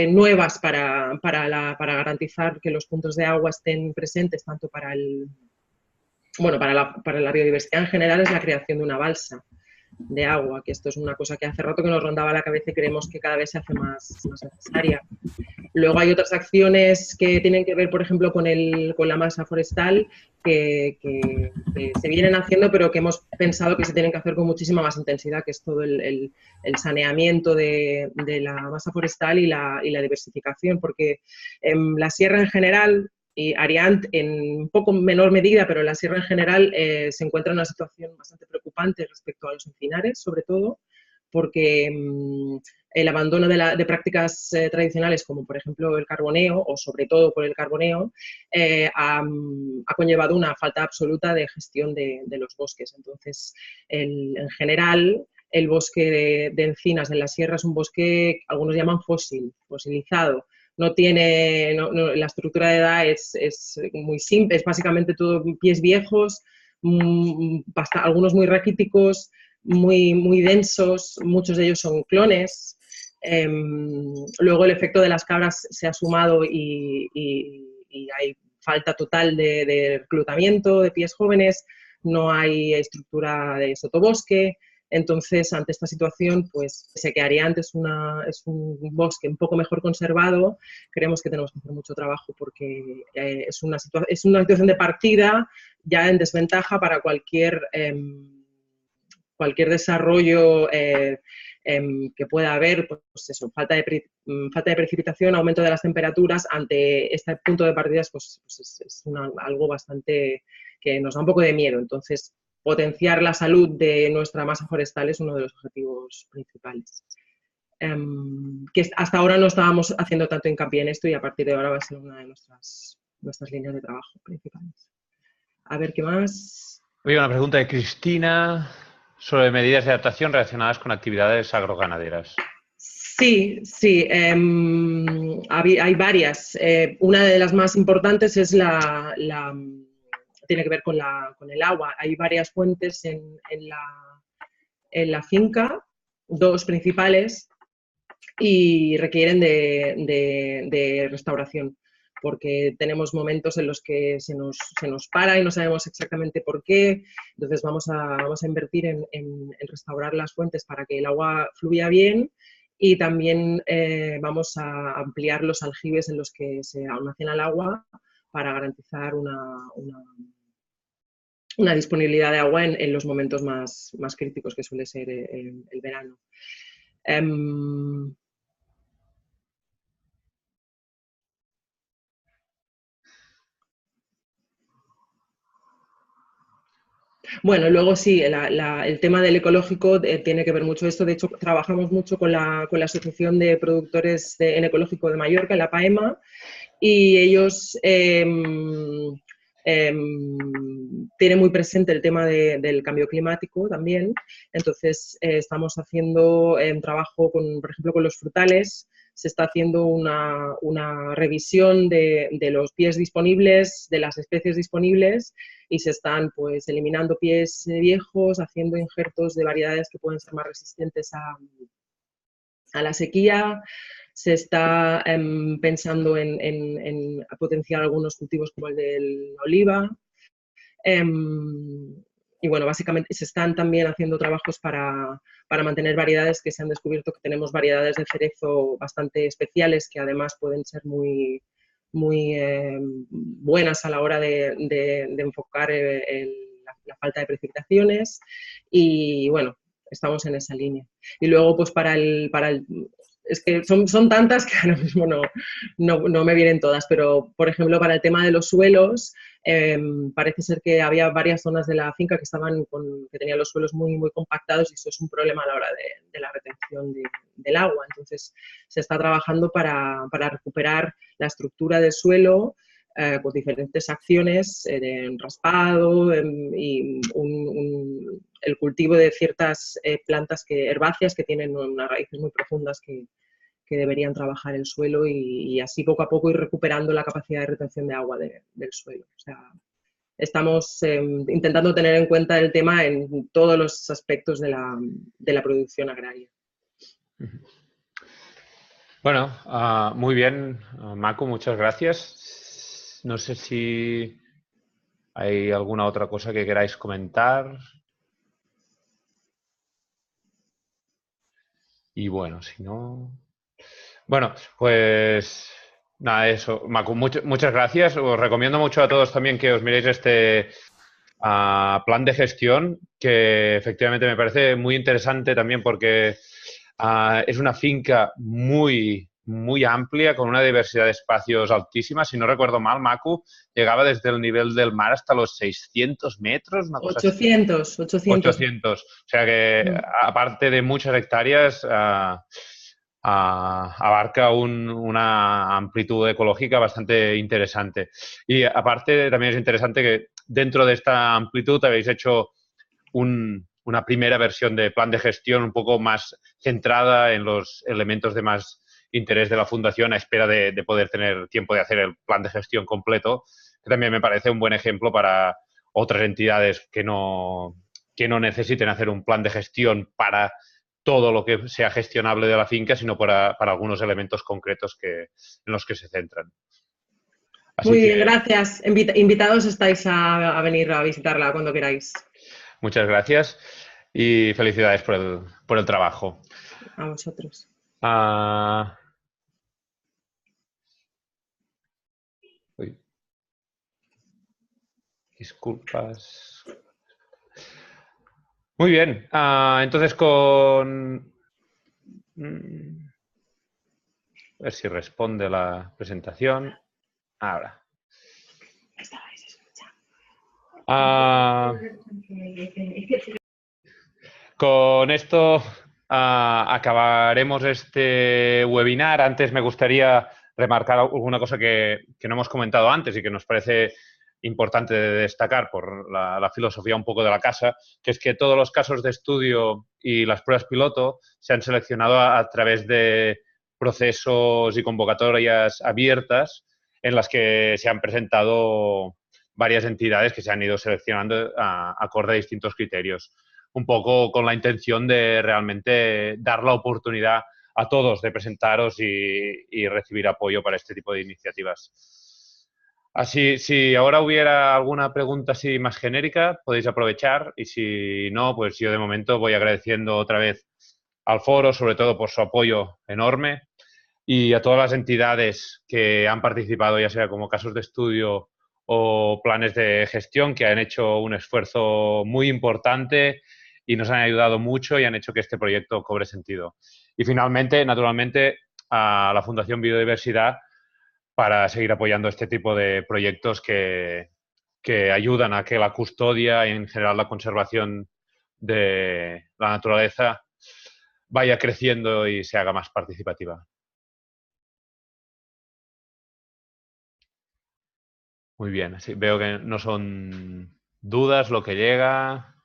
nuevas para garantizar que los puntos de agua estén presentes tanto para la biodiversidad en general es la creación de una balsa de agua, que esto es una cosa que hace rato que nos rondaba la cabeza y creemos que cada vez se hace más necesaria. Luego hay otras acciones que tienen que ver, por ejemplo, con la masa forestal que se vienen haciendo, pero que hemos pensado que se tienen que hacer con muchísima más intensidad, que es todo el saneamiento de la masa forestal y la diversificación, porque en la sierra en general, y Ariant en un poco menor medida, pero la sierra en general se encuentra en una situación bastante preocupante respecto a los encinares, sobre todo, porque el abandono de prácticas tradicionales, como por ejemplo el carboneo, o sobre todo por el carboneo, ha conllevado una falta absoluta de gestión de los bosques. Entonces, en general, el bosque de encinas en la sierra es un bosque, algunos llaman fosilizado. No tiene, la estructura de edad es muy simple, es básicamente todo pies viejos, algunos muy raquíticos, muy densos, muchos de ellos son clones. Luego el efecto de las cabras se ha sumado y hay falta total de reclutamiento de pies jóvenes, no hay estructura de sotobosque, Entonces, ante esta situación, pues Sequeariant es un bosque un poco mejor conservado. Creemos que tenemos que hacer mucho trabajo porque es una situación de partida ya en desventaja para cualquier desarrollo que pueda haber, pues eso, falta de precipitación, aumento de las temperaturas. Ante este punto de partida pues es algo bastante que nos da un poco de miedo. Entonces, potenciar la salud de nuestra masa forestal es uno de los objetivos principales. Que hasta ahora no estábamos haciendo tanto hincapié en esto y a partir de ahora va a ser una de nuestras líneas de trabajo principales. A ver, ¿qué más? Oye, una pregunta de Cristina sobre medidas de adaptación relacionadas con actividades agroganaderas. Sí, hay varias. Una de las más importantes es tiene que ver con el agua. Hay varias fuentes en la finca, 2 principales, y requieren de restauración, porque tenemos momentos en los que se nos para y no sabemos exactamente por qué. Entonces vamos a invertir en restaurar las fuentes para que el agua fluya bien, y también vamos a ampliar los aljibes en los que se almacena el agua para garantizar una disponibilidad de agua en los momentos más críticos, que suele ser el verano. Bueno, luego sí, el tema del ecológico tiene que ver mucho esto. De hecho, trabajamos mucho con la Asociación de Productores en Ecológico de Mallorca, la PAEMA, y ellos tienen muy presente el tema del cambio climático también. Entonces, estamos haciendo trabajo, por ejemplo, con los frutales. Se está haciendo una revisión de los pies disponibles, de las especies disponibles, y se están pues eliminando pies viejos, haciendo injertos de variedades que pueden ser más resistentes a la sequía. Se está pensando en potenciar algunos cultivos como el de la oliva. Y bueno, básicamente se están también haciendo trabajos para mantener variedades que se han descubierto, que tenemos variedades de cerezo bastante especiales que además pueden ser muy buenas a la hora de enfocar la falta de precipitaciones, y bueno, estamos en esa línea. Y luego pues es que son tantas que ahora mismo no me vienen todas, pero por ejemplo para el tema de los suelos, parece ser que había varias zonas de la finca que tenían los suelos muy compactados, y eso es un problema a la hora de la retención del agua. Entonces se está trabajando para recuperar la estructura del suelo con diferentes acciones de raspado y el cultivo de ciertas plantas herbáceas que tienen unas raíces muy profundas que deberían trabajar el suelo, y así poco a poco ir recuperando la capacidad de retención de agua del suelo. O sea, estamos intentando tener en cuenta el tema en todos los aspectos de la producción agraria. Bueno, muy bien, Macu, muchas gracias. No sé si hay alguna otra cosa que queráis comentar. Y bueno, si no... Bueno, pues nada, eso. Macu, muchas gracias. Os recomiendo mucho a todos también que os miréis este plan de gestión, que efectivamente me parece muy interesante también porque es una finca muy amplia, con una diversidad de espacios altísima. Si no recuerdo mal, Macu llegaba desde el nivel del mar hasta los 600 metros. Una cosa 800. 800. O sea que, aparte de muchas hectáreas, abarca una amplitud ecológica bastante interesante. Y aparte también es interesante que dentro de esta amplitud habéis hecho una primera versión de plan de gestión un poco más centrada en los elementos de más interés de la Fundación, a espera de poder tener tiempo de hacer el plan de gestión completo, que también me parece un buen ejemplo para otras entidades que no necesiten hacer un plan de gestión para todo lo que sea gestionable de la finca, sino para algunos elementos concretos en los que se centran. Así Muy bien, gracias. Invitados estáis a venir a visitarla cuando queráis. Muchas gracias. y felicidades por el trabajo. A vosotros. Uy. Disculpas. Muy bien. Entonces con... A ver si responde la presentación. Ahora. Con esto acabaremos este webinar. Antes me gustaría remarcar alguna cosa que no hemos comentado antes y que nos parece importante de destacar por la filosofía un poco de la casa, que es que todos los casos de estudio y las pruebas piloto se han seleccionado a través de procesos y convocatorias abiertas en las que se han presentado varias entidades que se han ido seleccionando acorde a distintos criterios. Un poco con la intención de realmente dar la oportunidad a todos de presentaros y recibir apoyo para este tipo de iniciativas. Así, si ahora hubiera alguna pregunta así más genérica, podéis aprovechar, y si no, pues yo de momento voy agradeciendo otra vez al foro, sobre todo por su apoyo enorme, y a todas las entidades que han participado, ya sea como casos de estudio o planes de gestión, que han hecho un esfuerzo muy importante y nos han ayudado mucho y han hecho que este proyecto cobre sentido. Y finalmente, naturalmente, a la Fundación Biodiversidad para seguir apoyando este tipo de proyectos que ayudan a que la custodia y en general la conservación de la naturaleza vaya creciendo y se haga más participativa. Muy bien, sí, veo que no son dudas lo que llega.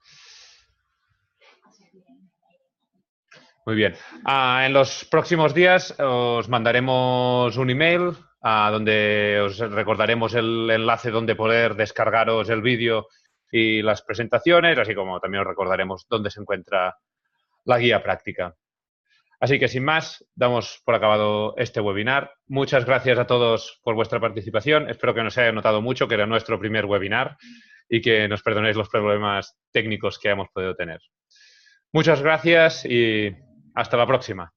Muy bien. En los próximos días os mandaremos un email donde os recordaremos el enlace donde poder descargaros el vídeo y las presentaciones, así como también os recordaremos dónde se encuentra la guía práctica. Así que sin más, damos por acabado este webinar. Muchas gracias a todos por vuestra participación. Espero que no se haya notado mucho, que era nuestro primer webinar y que nos perdonéis los problemas técnicos que hemos podido tener. Muchas gracias y hasta la próxima.